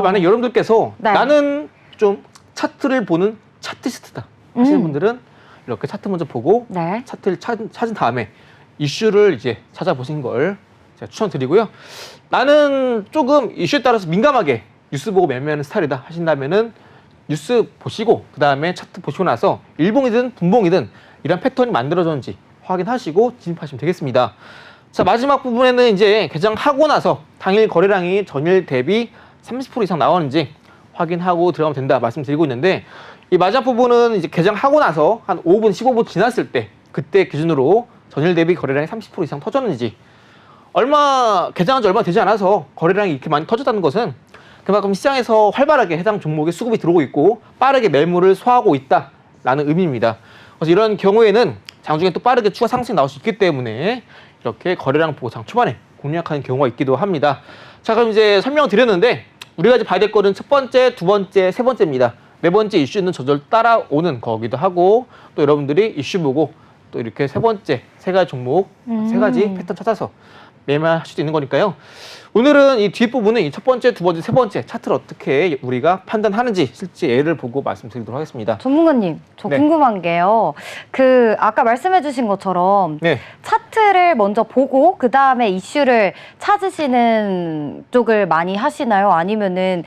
만약 여러분들께서 네. 나는 좀 차트를 보는 차트시스트다 하시는 분들은 이렇게 차트 먼저 보고 네. 차트를 찾은 다음에 이슈를 이제 찾아보신 걸 제가 추천드리고요. 나는 조금 이슈에 따라서 민감하게 뉴스 보고 매매하는 스타일이다 하신다면은 뉴스 보시고 그 다음에 차트 보시고 나서 일봉이든 분봉이든 이런 패턴이 만들어졌는지 확인하시고 진입하시면 되겠습니다. 자, 마지막 부분에는 이제 개장하고 나서 당일 거래량이 전일 대비 30% 이상 나오는지 확인하고 들어가면 된다 말씀드리고 있는데 이 마지막 부분은 이제 개장하고 나서 한 5분, 15분 지났을 때 그때 기준으로 전일 대비 거래량이 30% 이상 터졌는지 개장한 지 얼마 되지 않아서 거래량이 이렇게 많이 터졌다는 것은 그만큼 시장에서 활발하게 해당 종목에 수급이 들어오고 있고 빠르게 매물을 소화하고 있다라는 의미입니다. 그래서 이런 경우에는 장중에 또 빠르게 추가 상승이 나올 수 있기 때문에 이렇게 거래량 보고 장 초반에 공략하는 경우가 있기도 합니다. 자, 그럼 이제 설명을 드렸는데 우리가 이제 봐야 될 거는 첫 번째, 두 번째, 세 번째입니다. 네 번째 이슈는 저절 따라오는 거기도 하고 또 여러분들이 이슈 보고 또 이렇게 세 번째 세 가지 종목, 세 가지 패턴 찾아서 매매할 수도 있는 거니까요. 오늘은 이 뒷부분은 이 첫 번째, 두 번째, 세 번째 차트를 어떻게 우리가 판단하는지 실제 예를 보고 말씀드리도록 하겠습니다. 전문가님, 저 네. 궁금한 게요. 아까 말씀해주신 것처럼 네. 차트를 먼저 보고 그 다음에 이슈를 찾으시는 쪽을 많이 하시나요? 아니면은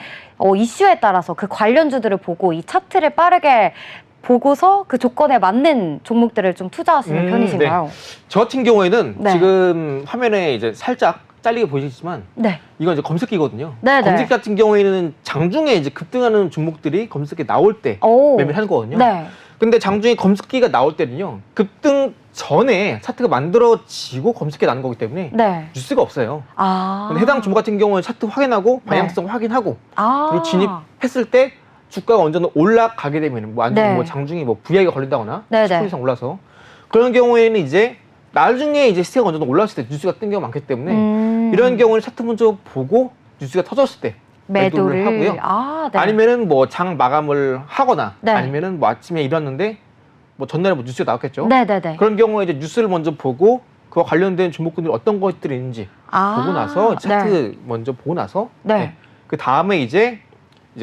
이슈에 따라서 그 관련주들을 보고 이 차트를 빠르게 보고서 그 조건에 맞는 종목들을 좀 투자하시는 편이신가요? 저 같은 경우에는 네. 지금 화면에 이제 살짝 잘리게 보이시지만 네. 이건 이제 검색기거든요. 네네. 검색기 같은 경우에는 장중에 이제 급등하는 종목들이 검색기 나올 때 오. 매매를 하는 거거든요. 네. 근데 장중에 검색기가 나올 때는요, 급등 전에 차트가 만들어지고 검색기 나는 거기 때문에 네. 뉴스가 없어요. 아. 근데 해당 종목 같은 경우는 차트 확인하고 네. 방향성 확인하고 아. 그리고 진입했을 때 주가가 언제는 올라가게 되면 뭐 네. 뭐 장중에 뭐 VI가 걸린다거나 네네. 10% 이상 올라서 그런 경우에는 이제 나중에 이제 시세가 언제는 올라왔을 때 뉴스가 뜬 경우가 많기 때문에 이런 경우는 차트 먼저 보고 뉴스가 터졌을 때 매도를 하고요. 아, 네. 아니면은 뭐 장 마감을 하거나 네. 아니면은 뭐 아침에 일어났는데 뭐 전날에 뭐 뉴스가 나왔겠죠. 네네네. 그런 경우에 이제 뉴스를 먼저 보고 그와 관련된 종목군들이 어떤 것들이 있는지 아. 보고 나서 차트 네. 먼저 보고 나서 네. 그 다음에 이제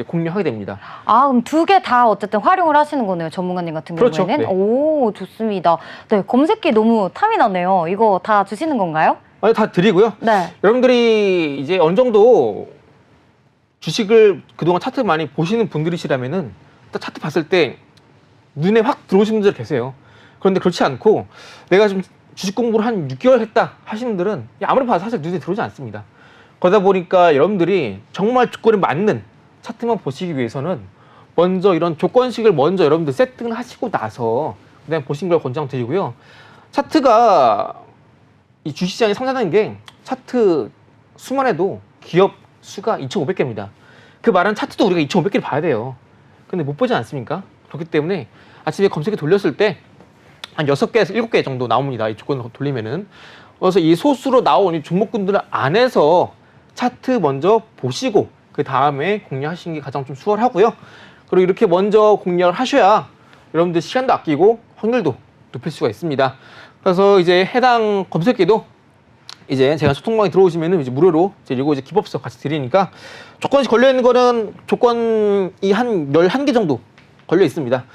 공유하게 됩니다. 아, 그럼 두 개 다 어쨌든 활용을 하시는 거네요, 전문가님 같은 그렇죠. 경우에는. 네. 오, 좋습니다. 네, 검색기 너무 탐이 나네요. 이거 다 주시는 건가요? 아니, 다 드리고요. 네. 여러분들이 이제 어느 정도 주식을 그동안 차트 많이 보시는 분들이시라면은 딱 차트 봤을 때 눈에 확 들어오시는 분들 계세요. 그런데 그렇지 않고 내가 좀 주식 공부를 한 6개월 했다 하시는 분들은 아무리 봐도 사실 눈에 들어오지 않습니다. 그러다 보니까 여러분들이 정말 조건에 맞는 차트만 보시기 위해서는 먼저 이런 조건식을 먼저 여러분들 세팅을 하시고 나서 그다음에 보신 걸 권장드리고요. 차트가 이 주식시장이 성장하는 게 차트 수만 해도 기업 수가 2,500개입니다. 그 말은 차트도 우리가 2,500개를 봐야 돼요. 근데 못 보지 않습니까? 그렇기 때문에 아침에 검색에 돌렸을 때 한 6개에서 7개 정도 나옵니다. 이 조건을 돌리면은. 그래서 이 소수로 나온 이 종목군들 안에서 차트 먼저 보시고 그 다음에 공략하시는 게 가장 좀 수월하고요. 그리고 이렇게 먼저 공략을 하셔야 여러분들 시간도 아끼고 확률도 높일 수가 있습니다. 그래서 이제 해당 검색기도 이제 제가 소통방에 들어오시면은 이제 무료로 그리고 이제 기법서 같이 드리니까 조건이 걸려 있는 거는 조건이 한 11개 정도 걸려 있습니다.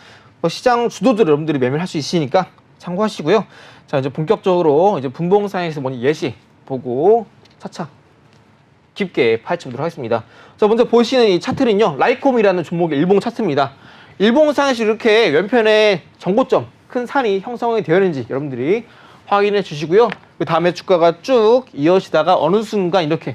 시장 주도들 여러분들이 매매를 할 수 있으니까 참고하시고요. 자, 이제 본격적으로 이제 분봉상에서 먼저 예시 보고 차차 깊게 파헤쳐보도록 하겠습니다. 자, 먼저 보시는 이 차트는요, 라이콤이라는 종목의 일봉 차트입니다. 일봉상에서 이렇게 왼편에 정고점, 큰 산이 형성이 되어 있는지 여러분들이 확인해 주시고요. 그 다음에 주가가 쭉 이어지다가 어느 순간 이렇게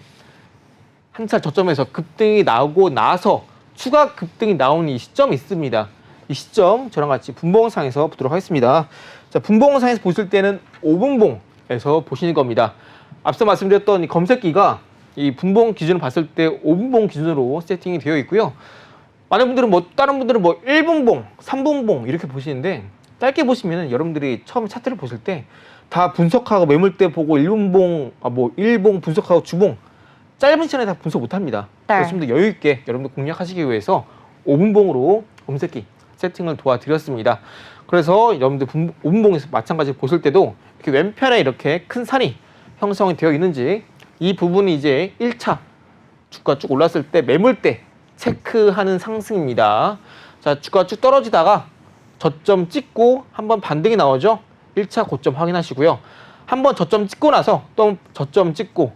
한 차례 저점에서 급등이 나오고 나서 추가 급등이 나오는 이 시점이 있습니다. 이 시점 저랑 같이 분봉상에서 보도록 하겠습니다. 자, 분봉상에서 보실 때는 5분봉에서 보시는 겁니다. 앞서 말씀드렸던 이 검색기가 이 분봉 기준을 봤을 때 5분봉 기준으로 세팅이 되어 있고요. 많은 분들은 다른 분들은 1분봉, 3분봉 이렇게 보시는데 짧게 보시면은 여러분들이 처음 차트를 보실 때 다 분석하고 매물대 보고 1분봉, 1봉 분석하고 주봉 짧은 시간에 다 분석 못 합니다. 네. 그래서 좀 더 여유 있게 여러분들 공략하시기 위해서 5분봉으로 검색기 세팅을 도와드렸습니다. 그래서 여러분들 5분봉에서 마찬가지로 보실 때도 이렇게 왼편에 이렇게 큰 산이 형성이 되어 있는지 이 부분이 이제 1차 주가 쭉 올랐을 때 매물대 체크하는 상승입니다. 자, 주가 쭉 떨어지다가 저점 찍고 한번 반등이 나오죠. 1차 고점 확인하시고요. 한번 저점 찍고 나서 또 저점 찍고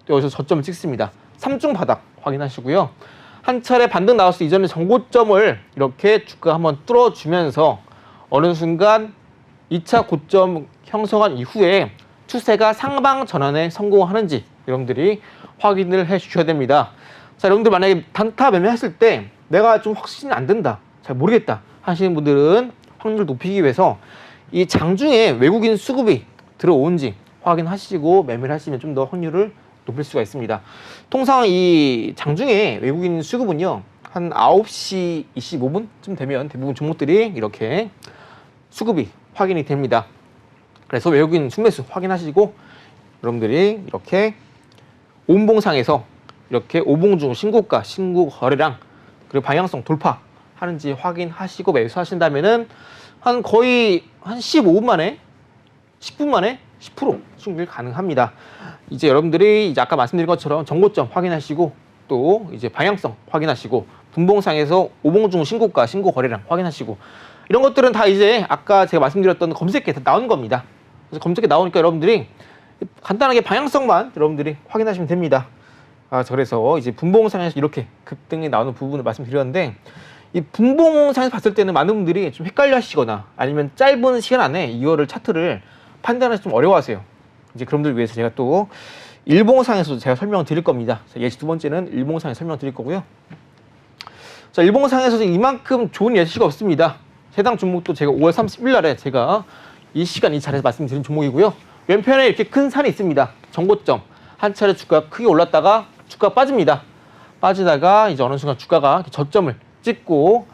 또 여기서 저점을 찍습니다. 3중 바닥 확인하시고요. 한 차례 반등 나왔을 이전에 정고점을 이렇게 주가 한번 뚫어주면서 어느 순간 2차 고점 형성한 이후에 추세가 상방 전환에 성공하는지 여러분들이 확인을 해 주셔야 됩니다. 자, 여러분들 만약에 단타 매매했을 때 내가 좀 확신이 안 된다, 잘 모르겠다 하시는 분들은 확률을 높이기 위해서 이 장중에 외국인 수급이 들어온지 확인하시고 매매를 하시면 좀 더 확률을 높일 수가 있습니다. 통상 이 장중에 외국인 수급은요, 한 9시 25분쯤 되면 대부분 종목들이 이렇게 수급이 확인이 됩니다. 그래서 외국인 순매수 확인하시고 여러분들이 이렇게 5분봉상에서 이렇게 5봉 중 신고가, 신고 거래량 그리고 방향성 돌파하는지 확인하시고 매수하신다면은 한 거의 한 15분 만에 10분 만에 10% 수익률 가능합니다. 이제 여러분들이 이제 아까 말씀드린 것처럼 정고점 확인하시고 또 이제 방향성 확인하시고 분봉상에서 5봉 중 신고가, 신고 거래량 확인하시고 이런 것들은 다 이제 아까 제가 말씀드렸던 검색기에 다 나오는 겁니다. 그래서 검색기에 나오니까 여러분들이 간단하게 방향성만 여러분들이 확인하시면 됩니다. 그래서 이제 분봉상에서 이렇게 급등이 나오는 부분을 말씀드렸는데 이 분봉상에서 봤을 때는 많은 분들이 좀 헷갈려 하시거나 아니면 짧은 시간 안에 이거를 차트를 판단하기 좀 어려워하세요. 이제 그런 분들 위해서 제가 또 일봉상에서도 제가 설명을 드릴 겁니다. 예시 두 번째는 일봉상에 설명 드릴 거고요. 자, 일봉상에서도 이만큼 좋은 예시가 없습니다. 해당 종목도 제가 5월 30일 날에 제가 이 시간 이 자리에서 말씀드린 종목이고요. 왼편에 이렇게 큰 산이 있습니다. 정고점. 한 차례 주가가 크게 올랐다가 주가가 빠집니다. 빠지다가 이제 어느 순간 주가가 이렇게 저점을 찍고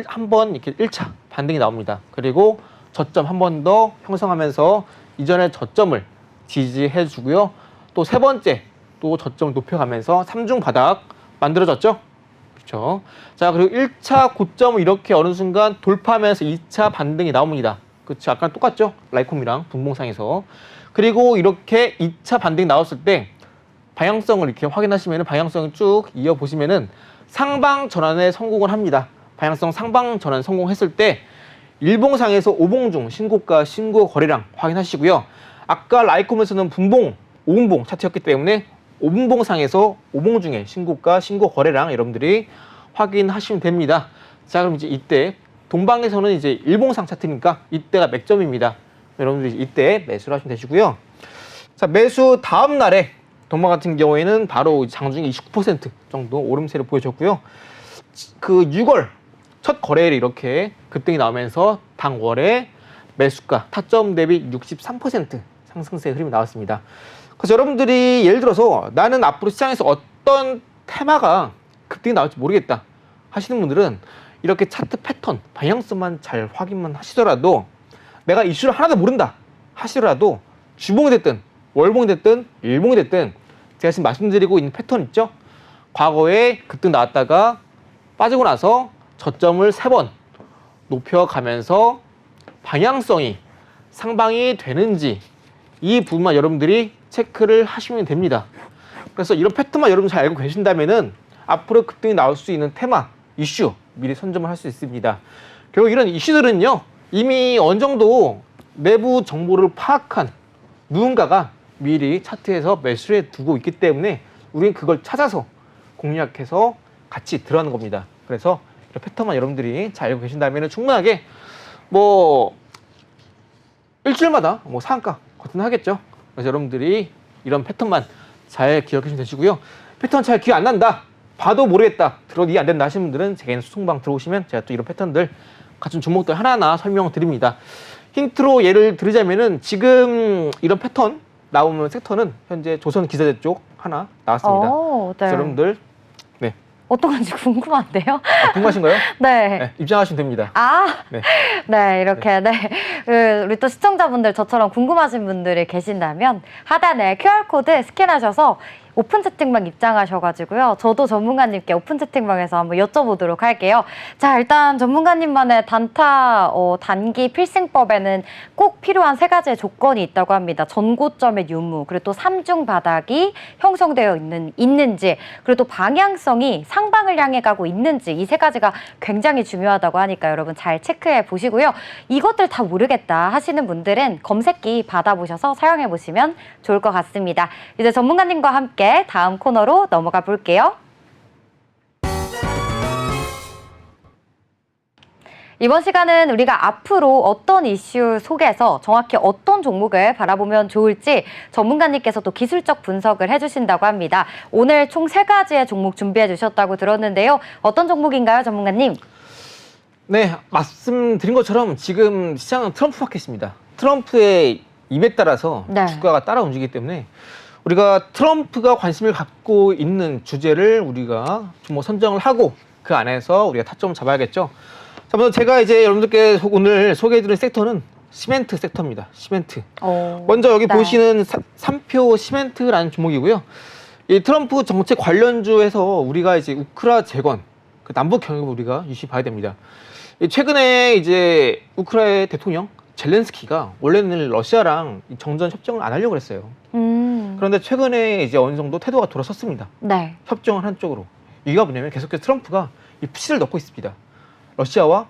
한번 이렇게 1차 반등이 나옵니다. 그리고 저점 한 번 더 형성하면서 이전의 저점을 지지해 주고요. 또 세 번째 또 저점을 높여가면서 3중 바닥 만들어졌죠. 그렇죠. 자, 그리고 1차 고점을 이렇게 어느 순간 돌파하면서 2차 반등이 나옵니다. 그렇죠. 아까랑 똑같죠. 라이콤이랑 분봉상에서. 그리고 이렇게 2차 반등이 나왔을 때 방향성을 이렇게 확인하시면 방향성을 쭉 이어보시면은 상방 전환에 성공을 합니다. 방향성 상방 전환 성공했을 때 일봉상에서 오봉중 신고가 신고 거래량 확인하시고요. 아까 라이콤에서는 분봉 5분봉 차트였기 때문에 5분봉상에서 오봉중의 신고가 신고 거래량 여러분들이 확인하시면 됩니다. 자, 그럼 이제 이때 동방에서는 이제 일봉상 차트니까 이때가 맥점입니다. 여러분들이 이때 매수를 하시면 되시고요. 자, 매수 다음 날에 동방 같은 경우에는 바로 장중에 29% 정도 오름세를 보여줬고요. 그 6월 첫 거래일에 이렇게 급등이 나오면서 당월에 매수가 타점 대비 63% 상승세의 흐름이 나왔습니다. 그래서 여러분들이 예를 들어서 나는 앞으로 시장에서 어떤 테마가 급등이 나올지 모르겠다 하시는 분들은 이렇게 차트 패턴, 방향성만 잘 확인만 하시더라도 내가 이슈를 하나도 모른다 하시더라도 주봉이 됐든 월봉이 됐든 일봉이 됐든 제가 지금 말씀드리고 있는 패턴 있죠? 과거에 급등 나왔다가 빠지고 나서 저점을 3번 높여가면서 방향성이 상방이 되는지 이 부분만 여러분들이 체크를 하시면 됩니다. 그래서 이런 패턴만 여러분 잘 알고 계신다면은 앞으로 급등이 나올 수 있는 테마, 이슈 미리 선점을 할 수 있습니다. 결국 이런 이슈들은요 이미 어느 정도 내부 정보를 파악한 누군가가 미리 차트에서 매수를 해 두고 있기 때문에 우리는 그걸 찾아서 공략해서 같이 들어가는 겁니다. 그래서 이런 패턴만 여러분들이 잘 알고 계신다면 충분하게 뭐 일주일마다 뭐 상한가 거뜬하겠죠. 그래서 여러분들이 이런 패턴만 잘 기억해 주시면 되시고요. 패턴 잘 기억 안 난다, 봐도 모르겠다, 들어도 이해 안 된다 하시는 분들은 제 개인 소통방 들어오시면 제가 또 이런 패턴들 갖춘 종목들 하나하나 설명을 드립니다. 힌트로 예를 들자면은 지금 이런 패턴 나오는 섹터는 현재 조선기사제 쪽 하나 나왔습니다. 네. 그래서 여러분들 네. 어떤 건지 궁금한데요? 궁금하신가요? 네. 네, 입장하시면 됩니다. 네. 네, 이렇게, 네. 우리 또 시청자분들 저처럼 궁금하신 분들이 계신다면 하단에 QR코드 스캔하셔서 오픈 채팅방 입장하셔가지고요. 저도 전문가님께 오픈 채팅방에서 한번 여쭤보도록 할게요. 자, 일단 전문가님만의 단기 필승법에는 꼭 필요한 3가지의 조건이 있다고 합니다. 전고점의 유무, 그리고 또 3중 바닥이 형성되어 있는지, 그리고 또 방향성이 상방을 향해 가고 있는지, 이 3가지가 굉장히 중요하다고 하니까 여러분 잘 체크해 보시고요. 이것들 다 모르겠다 하시는 분들은 검색기 받아보셔서 사용해 보시면 좋을 것 같습니다. 이제 전문가님과 함께 다음 코너로 넘어가 볼게요. 이번 시간은 우리가 앞으로 어떤 이슈 속에서 정확히 어떤 종목을 바라보면 좋을지 전문가님께서 또 기술적 분석을 해주신다고 합니다. 오늘 총 3가지의 종목 준비해 주셨다고 들었는데요. 어떤 종목인가요, 전문가님? 네, 말씀드린 것처럼 지금 시장은 트럼프 마켓입니다. 트럼프의 입에 따라서 네. 주가가 따라 움직이기 때문에 우리가 트럼프가 관심을 갖고 있는 주제를 우리가 좀 선정을 하고 그 안에서 우리가 타점을 잡아야겠죠. 자, 먼저 제가 이제 여러분들께 오늘 소개해드릴 섹터는 시멘트 섹터입니다. 시멘트. 먼저 여기 네. 보시는 3표 시멘트라는 종목이고요. 이 트럼프 정책 관련주에서 우리가 이제 우크라 재건, 그 남북 경협을 우리가 유심히 봐야 됩니다. 최근에 이제 우크라이나 대통령 젤렌스키가 원래는 러시아랑 정전 협정을 안 하려고 했어요. 그런데 최근에 이제 어느 정도 태도가 돌아섰습니다. 네. 협정을 한 쪽으로. 이유가 뭐냐면 계속해서 트럼프가 이 푸시를 넣고 있습니다. 러시아와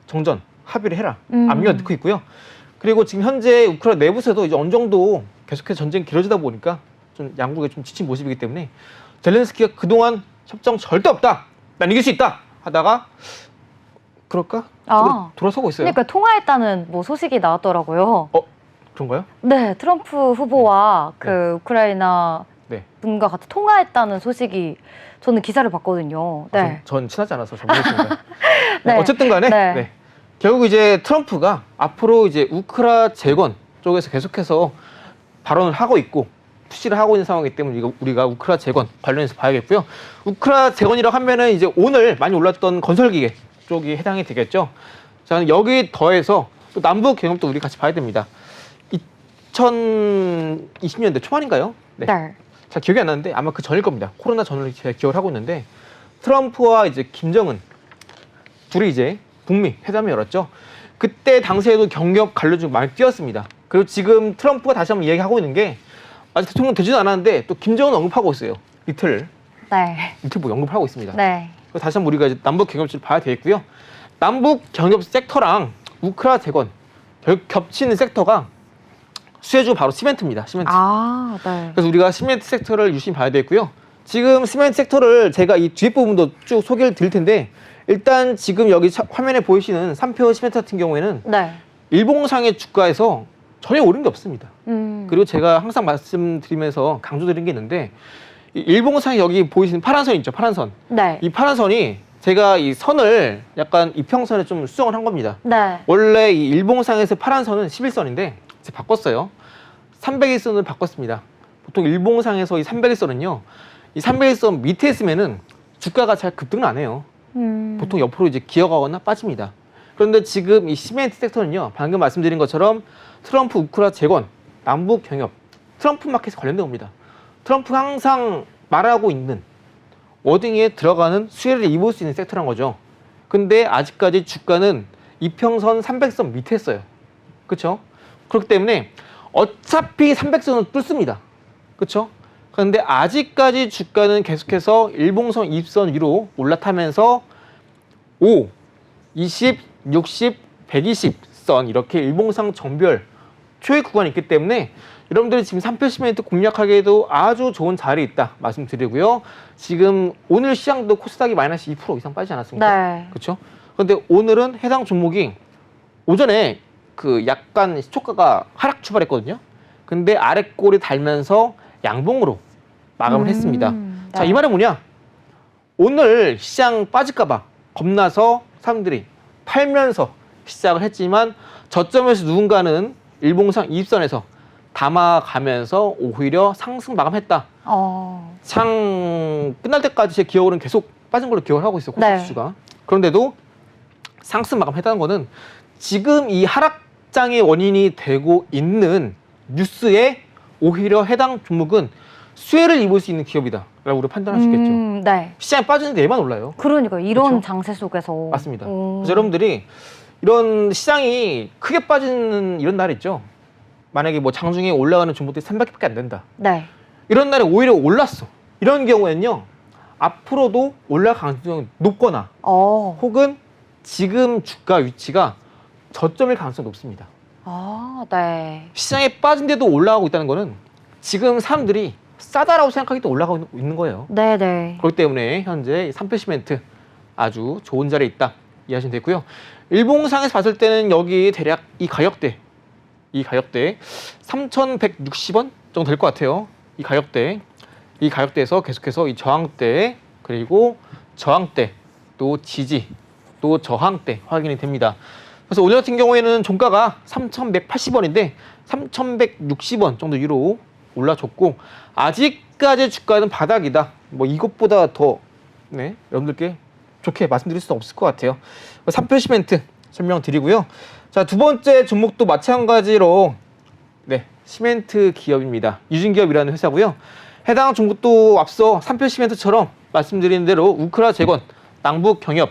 정전 합의를 해라. 압력을 넣고 있고요. 그리고 지금 현재 우크라이나 내부에서도 이제 어느 정도 계속해서 전쟁이 길어지다 보니까 좀 양국에 좀 지친 모습이기 때문에 젤렌스키가 그동안 협정 절대 없다, 난 이길 수 있다 하다가 그럴까? 돌아서고 있어요. 그러니까 통화했다는 뭐 소식이 나왔더라고요. 그런가요? 네, 트럼프 후보와 그 우크라이나 네. 분과 같이 통화했다는 소식이 저는 기사를 봤거든요. 네. 전 친하지 않아서 잘 모르겠습니다. 네. 어쨌든 간에 네. 네. 결국 이제 트럼프가 앞으로 이제 우크라 재건 쪽에서 계속해서 발언을 하고 있고 푸시를 하고 있는 상황이기 때문에 우리가 우크라 재건 관련해서 봐야겠고요. 우크라 재건이라고 하면은 이제 오늘 많이 올랐던 건설기계 쪽이 해당이 되겠죠. 자, 여기 더해서 또 남북 경협도 우리 같이 봐야 됩니다. 2020년대 초반인가요? 네. 네. 잘 기억이 안 나는데 아마 그 전일 겁니다. 코로나 전을 제가 기억을 하고 있는데 트럼프와 이제 김정은 둘이 이제 북미 회담을 열었죠. 그때 당시에도 경력 갈려주고 많이 뛰었습니다. 그리고 지금 트럼프가 다시 한번 얘기하고 있는 게 아직 대통령 되지도 않았는데 또 김정은 언급하고 있어요. 이틀 뭐 언급을 하고 있습니다. 네. 그래서 다시 한번 우리가 이제 남북 경협지를 봐야 되겠고요. 남북 경협 섹터랑 우크라 재건 겹치는 섹터가 수혜주 바로 시멘트입니다. 시멘트. 아, 네. 그래서 우리가 시멘트 섹터를 유심히 봐야 되겠고요. 지금 시멘트 섹터를 제가 이 뒤에 부분도 쭉 소개를 드릴 텐데 일단 지금 여기 화면에 보이시는 3표 시멘트 같은 경우에는 네. 일봉상의 주가에서 전혀 오른 게 없습니다. 그리고 제가 항상 말씀드리면서 강조드린 게 있는데 이 일봉상에 여기 보이시는 파란 선 있죠. 파란 선. 네. 이 파란 선이 제가 이 선을 약간 이평선에 좀 수정을 한 겁니다. 네. 원래 이 일봉상에서 파란 선은 11선인데 제가 바꿨어요. 301선을 바꿨습니다. 보통 일봉상에서 이 301선은요. 이 301선 밑에 있으면은 주가가 잘 급등을 안 해요. 보통 옆으로 이제 기어가거나 빠집니다. 그런데 지금 이 시멘트 섹터는요. 방금 말씀드린 것처럼 트럼프 우크라 재건, 남북 경협, 트럼프 마켓에 관련된 겁니다. 트럼프가 항상 말하고 있는 워딩에 들어가는 수혜를 입을 수 있는 섹터란 거죠. 근데 아직까지 주가는 이평선 300선 밑에 있어요. 그렇죠? 그렇기 때문에 어차피 300선은 뚫습니다. 그렇죠? 그런데 아직까지 주가는 계속해서 일봉선 20선 위로 올라타면서 5, 20, 60, 120선 이렇게 일봉상 정별 초의 구간이 있기 때문에 여러분들이 지금 3표 시멘트 공략하기에도 아주 좋은 자리에 있다 말씀드리고요. 지금 오늘 시장도 코스닥이 마이너스 2% 이상 빠지지 않았습니까? 네. 그렇죠? 그런데 오늘은 해당 종목이 오전에 그 약간 시초가가 하락 출발했거든요. 근데 아래 꼬리 달면서 양봉으로 마감을 했습니다. 네. 자, 이 말은 뭐냐? 오늘 시장 빠질까봐 겁나서 사람들이 팔면서 시작을 했지만 저점에서 누군가는 일봉상 20선에서 담아가면서 오히려 상승 마감했다. 장 끝날 때까지 제 기억으로는 계속 빠진 걸로 기억을 하고 있어요. 코스닥 지수가. 그런데도 상승 마감했다는 거는 지금 이 하락장의 원인이 되고 있는 뉴스에 오히려 해당 종목은 수혜를 입을 수 있는 기업이다 라고 우리가 판단할 수 있겠죠. 네. 시장이 빠지는데 얘만 올라요. 그러니까 이런 그렇죠? 장세 속에서. 맞습니다. 그래서 여러분들이 이런 시장이 크게 빠지는 이런 날 있죠. 만약에 뭐 장중에 올라가는 종목들이 300개밖에 안 된다. 네. 이런 날에 오히려 올랐어. 이런 경우에는요. 앞으로도 올라갈 가능성이 높거나 혹은 지금 주가 위치가 저점일 가능성이 높습니다. 네. 시장에 빠진데도 올라가고 있다는 거는 지금 사람들이 싸다라고 생각하기 때문에 올라가고 있는 거예요. 네네. 그렇기 때문에 현재 3표 시멘트 아주 좋은 자리에 있다 이해하시면 되고요. 일봉상에서 봤을 때는 여기 대략 이 가격대 3,160원 정도 될 것 같아요. 이 가격대에서 계속해서 이 저항대 그리고 저항대 또 지지 또 저항대 확인이 됩니다. 그래서 오늘 같은 경우에는 종가가 3,180원인데 3,160원 정도 위로 올라줬고 아직까지 주가는 바닥이다. 뭐 이것보다 더 여러분들께 좋게 말씀드릴 수는 없을 것 같아요. 3표 시멘트 설명드리고요. 자, 두 번째 종목도 마찬가지로 시멘트 기업입니다. 유진기업이라는 회사고요. 해당 종목도 앞서 3표 시멘트처럼 말씀드린 대로 우크라 재건, 남북 경협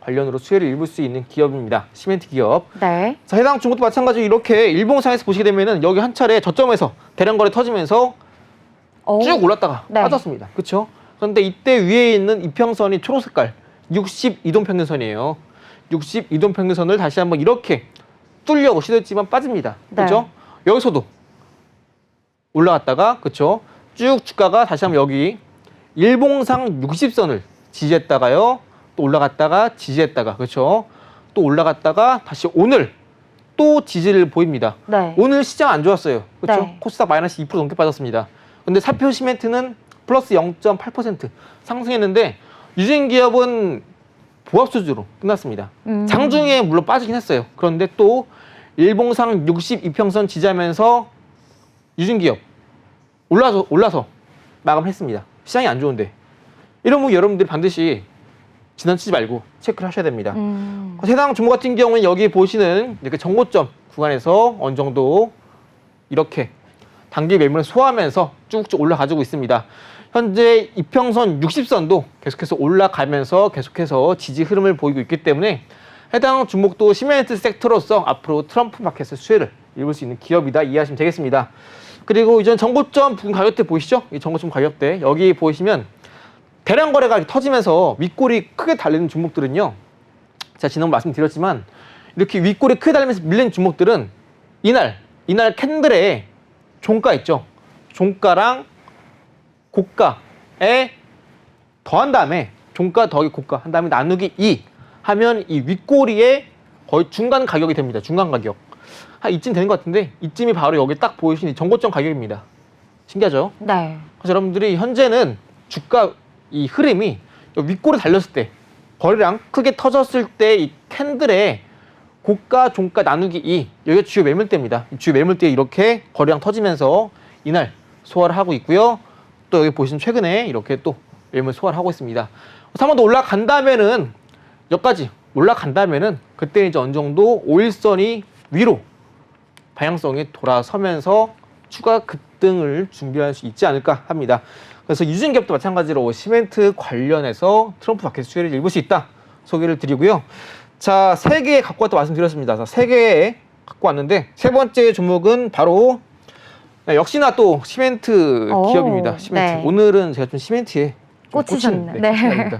관련으로 수혜를 입을 수 있는 기업입니다. 시멘트 기업. 네. 자, 해당 종목도 마찬가지로 이렇게 일봉상에서 보시게 되면은 여기 한 차례 저점에서 대량거래 터지면서 쭉 올랐다가 빠졌습니다. 그렇죠? 그런데 이때 위에 있는 이평선이 초록색깔 62동 평균선이에요. 62동 평균선을 다시 한번 이렇게 뚫려고 시도했지만 빠집니다. 그렇죠? 여기서도 올라갔다가 그렇죠? 쭉 주가가 다시 한번 여기 일봉상 60선을 지지했다가요. 또 올라갔다가 지지했다가 그렇죠? 또 올라갔다가 다시 오늘 또 지지를 보입니다. 오늘 시장 안 좋았어요. 그렇죠? 코스닥 마이너스 2% 넘게 빠졌습니다. 근데 사표 시멘트는 플러스 0.8% 상승했는데 유진기업은 보합 수주로 끝났습니다. 장중에 물론 빠지긴 했어요. 그런데 또 일봉상 62평선 지지하면서 유진기업 올라서 마감했습니다. 시장이 안 좋은데 이런 거 여러분들이 반드시 지나치지 말고 체크를 하셔야 됩니다. 해당 종목 같은 경우는 여기 보시는 이렇게 정고점 구간에서 어느 정도 이렇게 단기 매물을 소화하면서 쭉쭉 올라가지고 있습니다. 현재 이평선 60선도 계속해서 올라가면서 계속해서 지지 흐름을 보이고 있기 때문에 해당 종목도 시멘트 섹터로서 앞으로 트럼프 마켓의 수혜를 입을 수 있는 기업이다 이해하시면 되겠습니다. 그리고 이전 정고점 부근 가격대 보이시죠? 이 정고점 가격대 여기 보시면 대량 거래가 터지면서 윗골이 크게 달리는 종목들은요. 제가 지난번 말씀드렸지만 이렇게 윗골이 크게 달리면서 밀리는 종목들은 이날 캔들에 종가 있죠. 종가랑 고가에 더한 다음에 종가 더하기 고가 한 다음에 나누기 2 하면 이 윗꼬리의 거의 중간 가격이 됩니다. 중간 가격. 한 이쯤 되는 것 같은데 이쯤이 바로 여기 딱 보이시는 정고점 가격입니다. 신기하죠? 네. 그래서 여러분들이 현재는 주가 이 흐름이 윗골에 달렸을 때 거래량 크게 터졌을 때 이 캔들의 고가 종가 나누기 2 여기가 주요 매물대입니다. 주요 여매물대에 이렇게 거래량 터지면서 이날 소화를 하고 있고요. 또 여기 보시면 최근에 이렇게 또 매물 소화를 하고 있습니다. 한 번 더 올라간다면은 여기까지 올라간다면은 그때 이제 어느 정도 5일선이 위로 방향성이 돌아서면서 추가 급등을 준비할 수 있지 않을까 합니다. 그래서 유진기업도 마찬가지로 시멘트 관련해서 트럼프 마켓 수혜를 입을 수 있다 소개를 드리고요. 자, 3개 갖고 왔다 말씀드렸습니다. 자, 3개 갖고 왔는데 세 번째 종목은 바로 역시나 또 시멘트 기업입니다. 시멘트. 네. 오늘은 제가 좀 시멘트에 꽂히셨네. 네.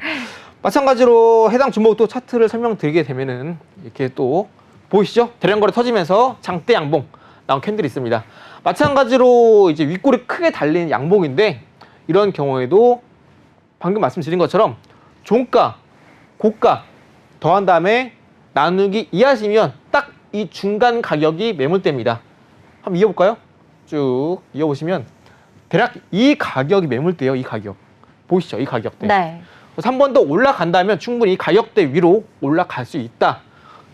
마찬가지로 해당 종목도 차트를 설명드리게 되면은 이렇게 또 보이시죠? 대량거래 터지면서 장대 양봉 나온 캔들이 있습니다. 마찬가지로 이제 윗골이 크게 달린 양봉인데 이런 경우에도 방금 말씀드린 것처럼 종가, 고가 더한 다음에 나누기 2 하시면 딱 이 중간 가격이 매물대입니다. 한번 이어볼까요? 쭉 이어보시면 대략 이 가격이 매물대예요. 이 가격. 보이시죠? 이 가격대. 네. 그래서 한 번 더 올라간다면 충분히 가격대 위로 올라갈 수 있다.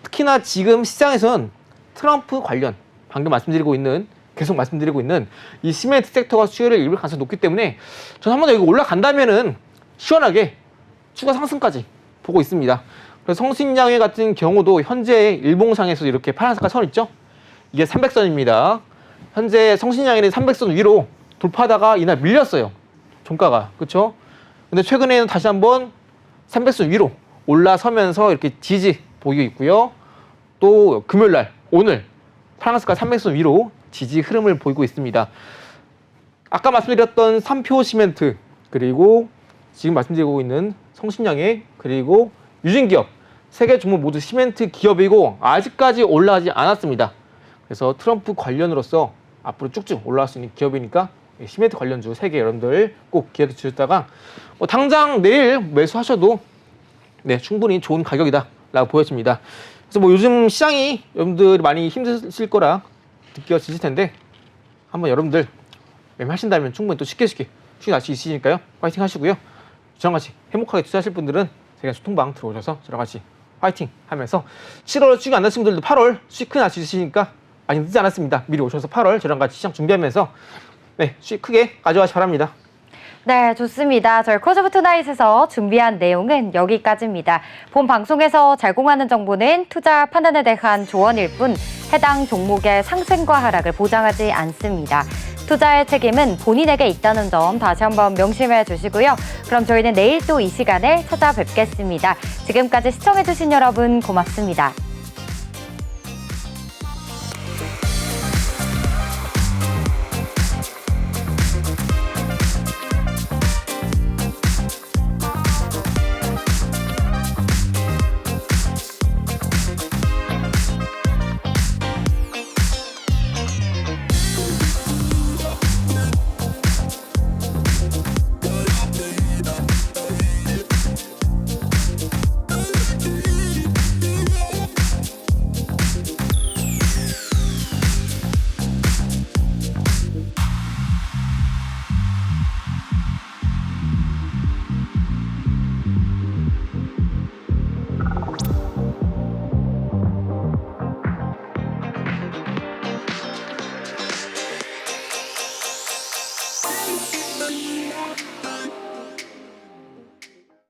특히나 지금 시장에서는 트럼프 관련 방금 계속 말씀드리고 있는 이 시멘트 섹터가 수혜를 입을 가능성이 높기 때문에 저는 한 번 더 여기 올라간다면은 시원하게 추가 상승까지 보고 있습니다. 그래서 성신양회 같은 경우도 현재 일봉상에서 이렇게 파란색깔 선 있죠? 이게 300선입니다. 현재 성신양회는 300선 위로 돌파하다가 이날 밀렸어요. 종가가. 그렇죠? 근데 최근에는 다시 한번 300선 위로 올라서면서 이렇게 지지 보이고 있고요. 또 금요일날 오늘 파란색깔 300선 위로 지지 흐름을 보이고 있습니다. 아까 말씀드렸던 삼표 시멘트 그리고 지금 말씀드리고 있는 성신양회 그리고 유진기업 3개 종목 모두 시멘트 기업이고 아직까지 올라가지 않았습니다. 그래서 트럼프 관련으로서 앞으로 쭉쭉 올라갈 수 있는 기업이니까 시멘트 관련주 3개 여러분들 꼭 기억해 주셨다가 당장 내일 매수하셔도 네, 충분히 좋은 가격이다 라고 보여집니다. 그래서 요즘 시장이 여러분들 많이 힘드실 거라 느껴지실 텐데 한번 여러분들 매매하신다면 충분히 또 쉽게 수익 날 수 있으니까요. 파이팅 하시고요. 저랑 같이 행복하게 투자하실 분들은 제가 소통방 들어오셔서 저랑 같이 파이팅 하면서 7월 수익 안 나신 분들도 8월 수익 크게 날 수 있으시니까 많이 늦지 않았습니다. 미리 오셔서 8월 저랑 같이 시장 준비하면서 네, 수익 크게 가져가시 바랍니다. 네, 좋습니다. 저희 크로즈 오브 투나잇에서 준비한 내용은 여기까지입니다. 본 방송에서 제공하는 정보는 투자 판단에 대한 조언일 뿐 해당 종목의 상승과 하락을 보장하지 않습니다. 투자의 책임은 본인에게 있다는 점 다시 한번 명심해 주시고요. 그럼 저희는 내일 또 이 시간에 찾아뵙겠습니다. 지금까지 시청해주신 여러분 고맙습니다.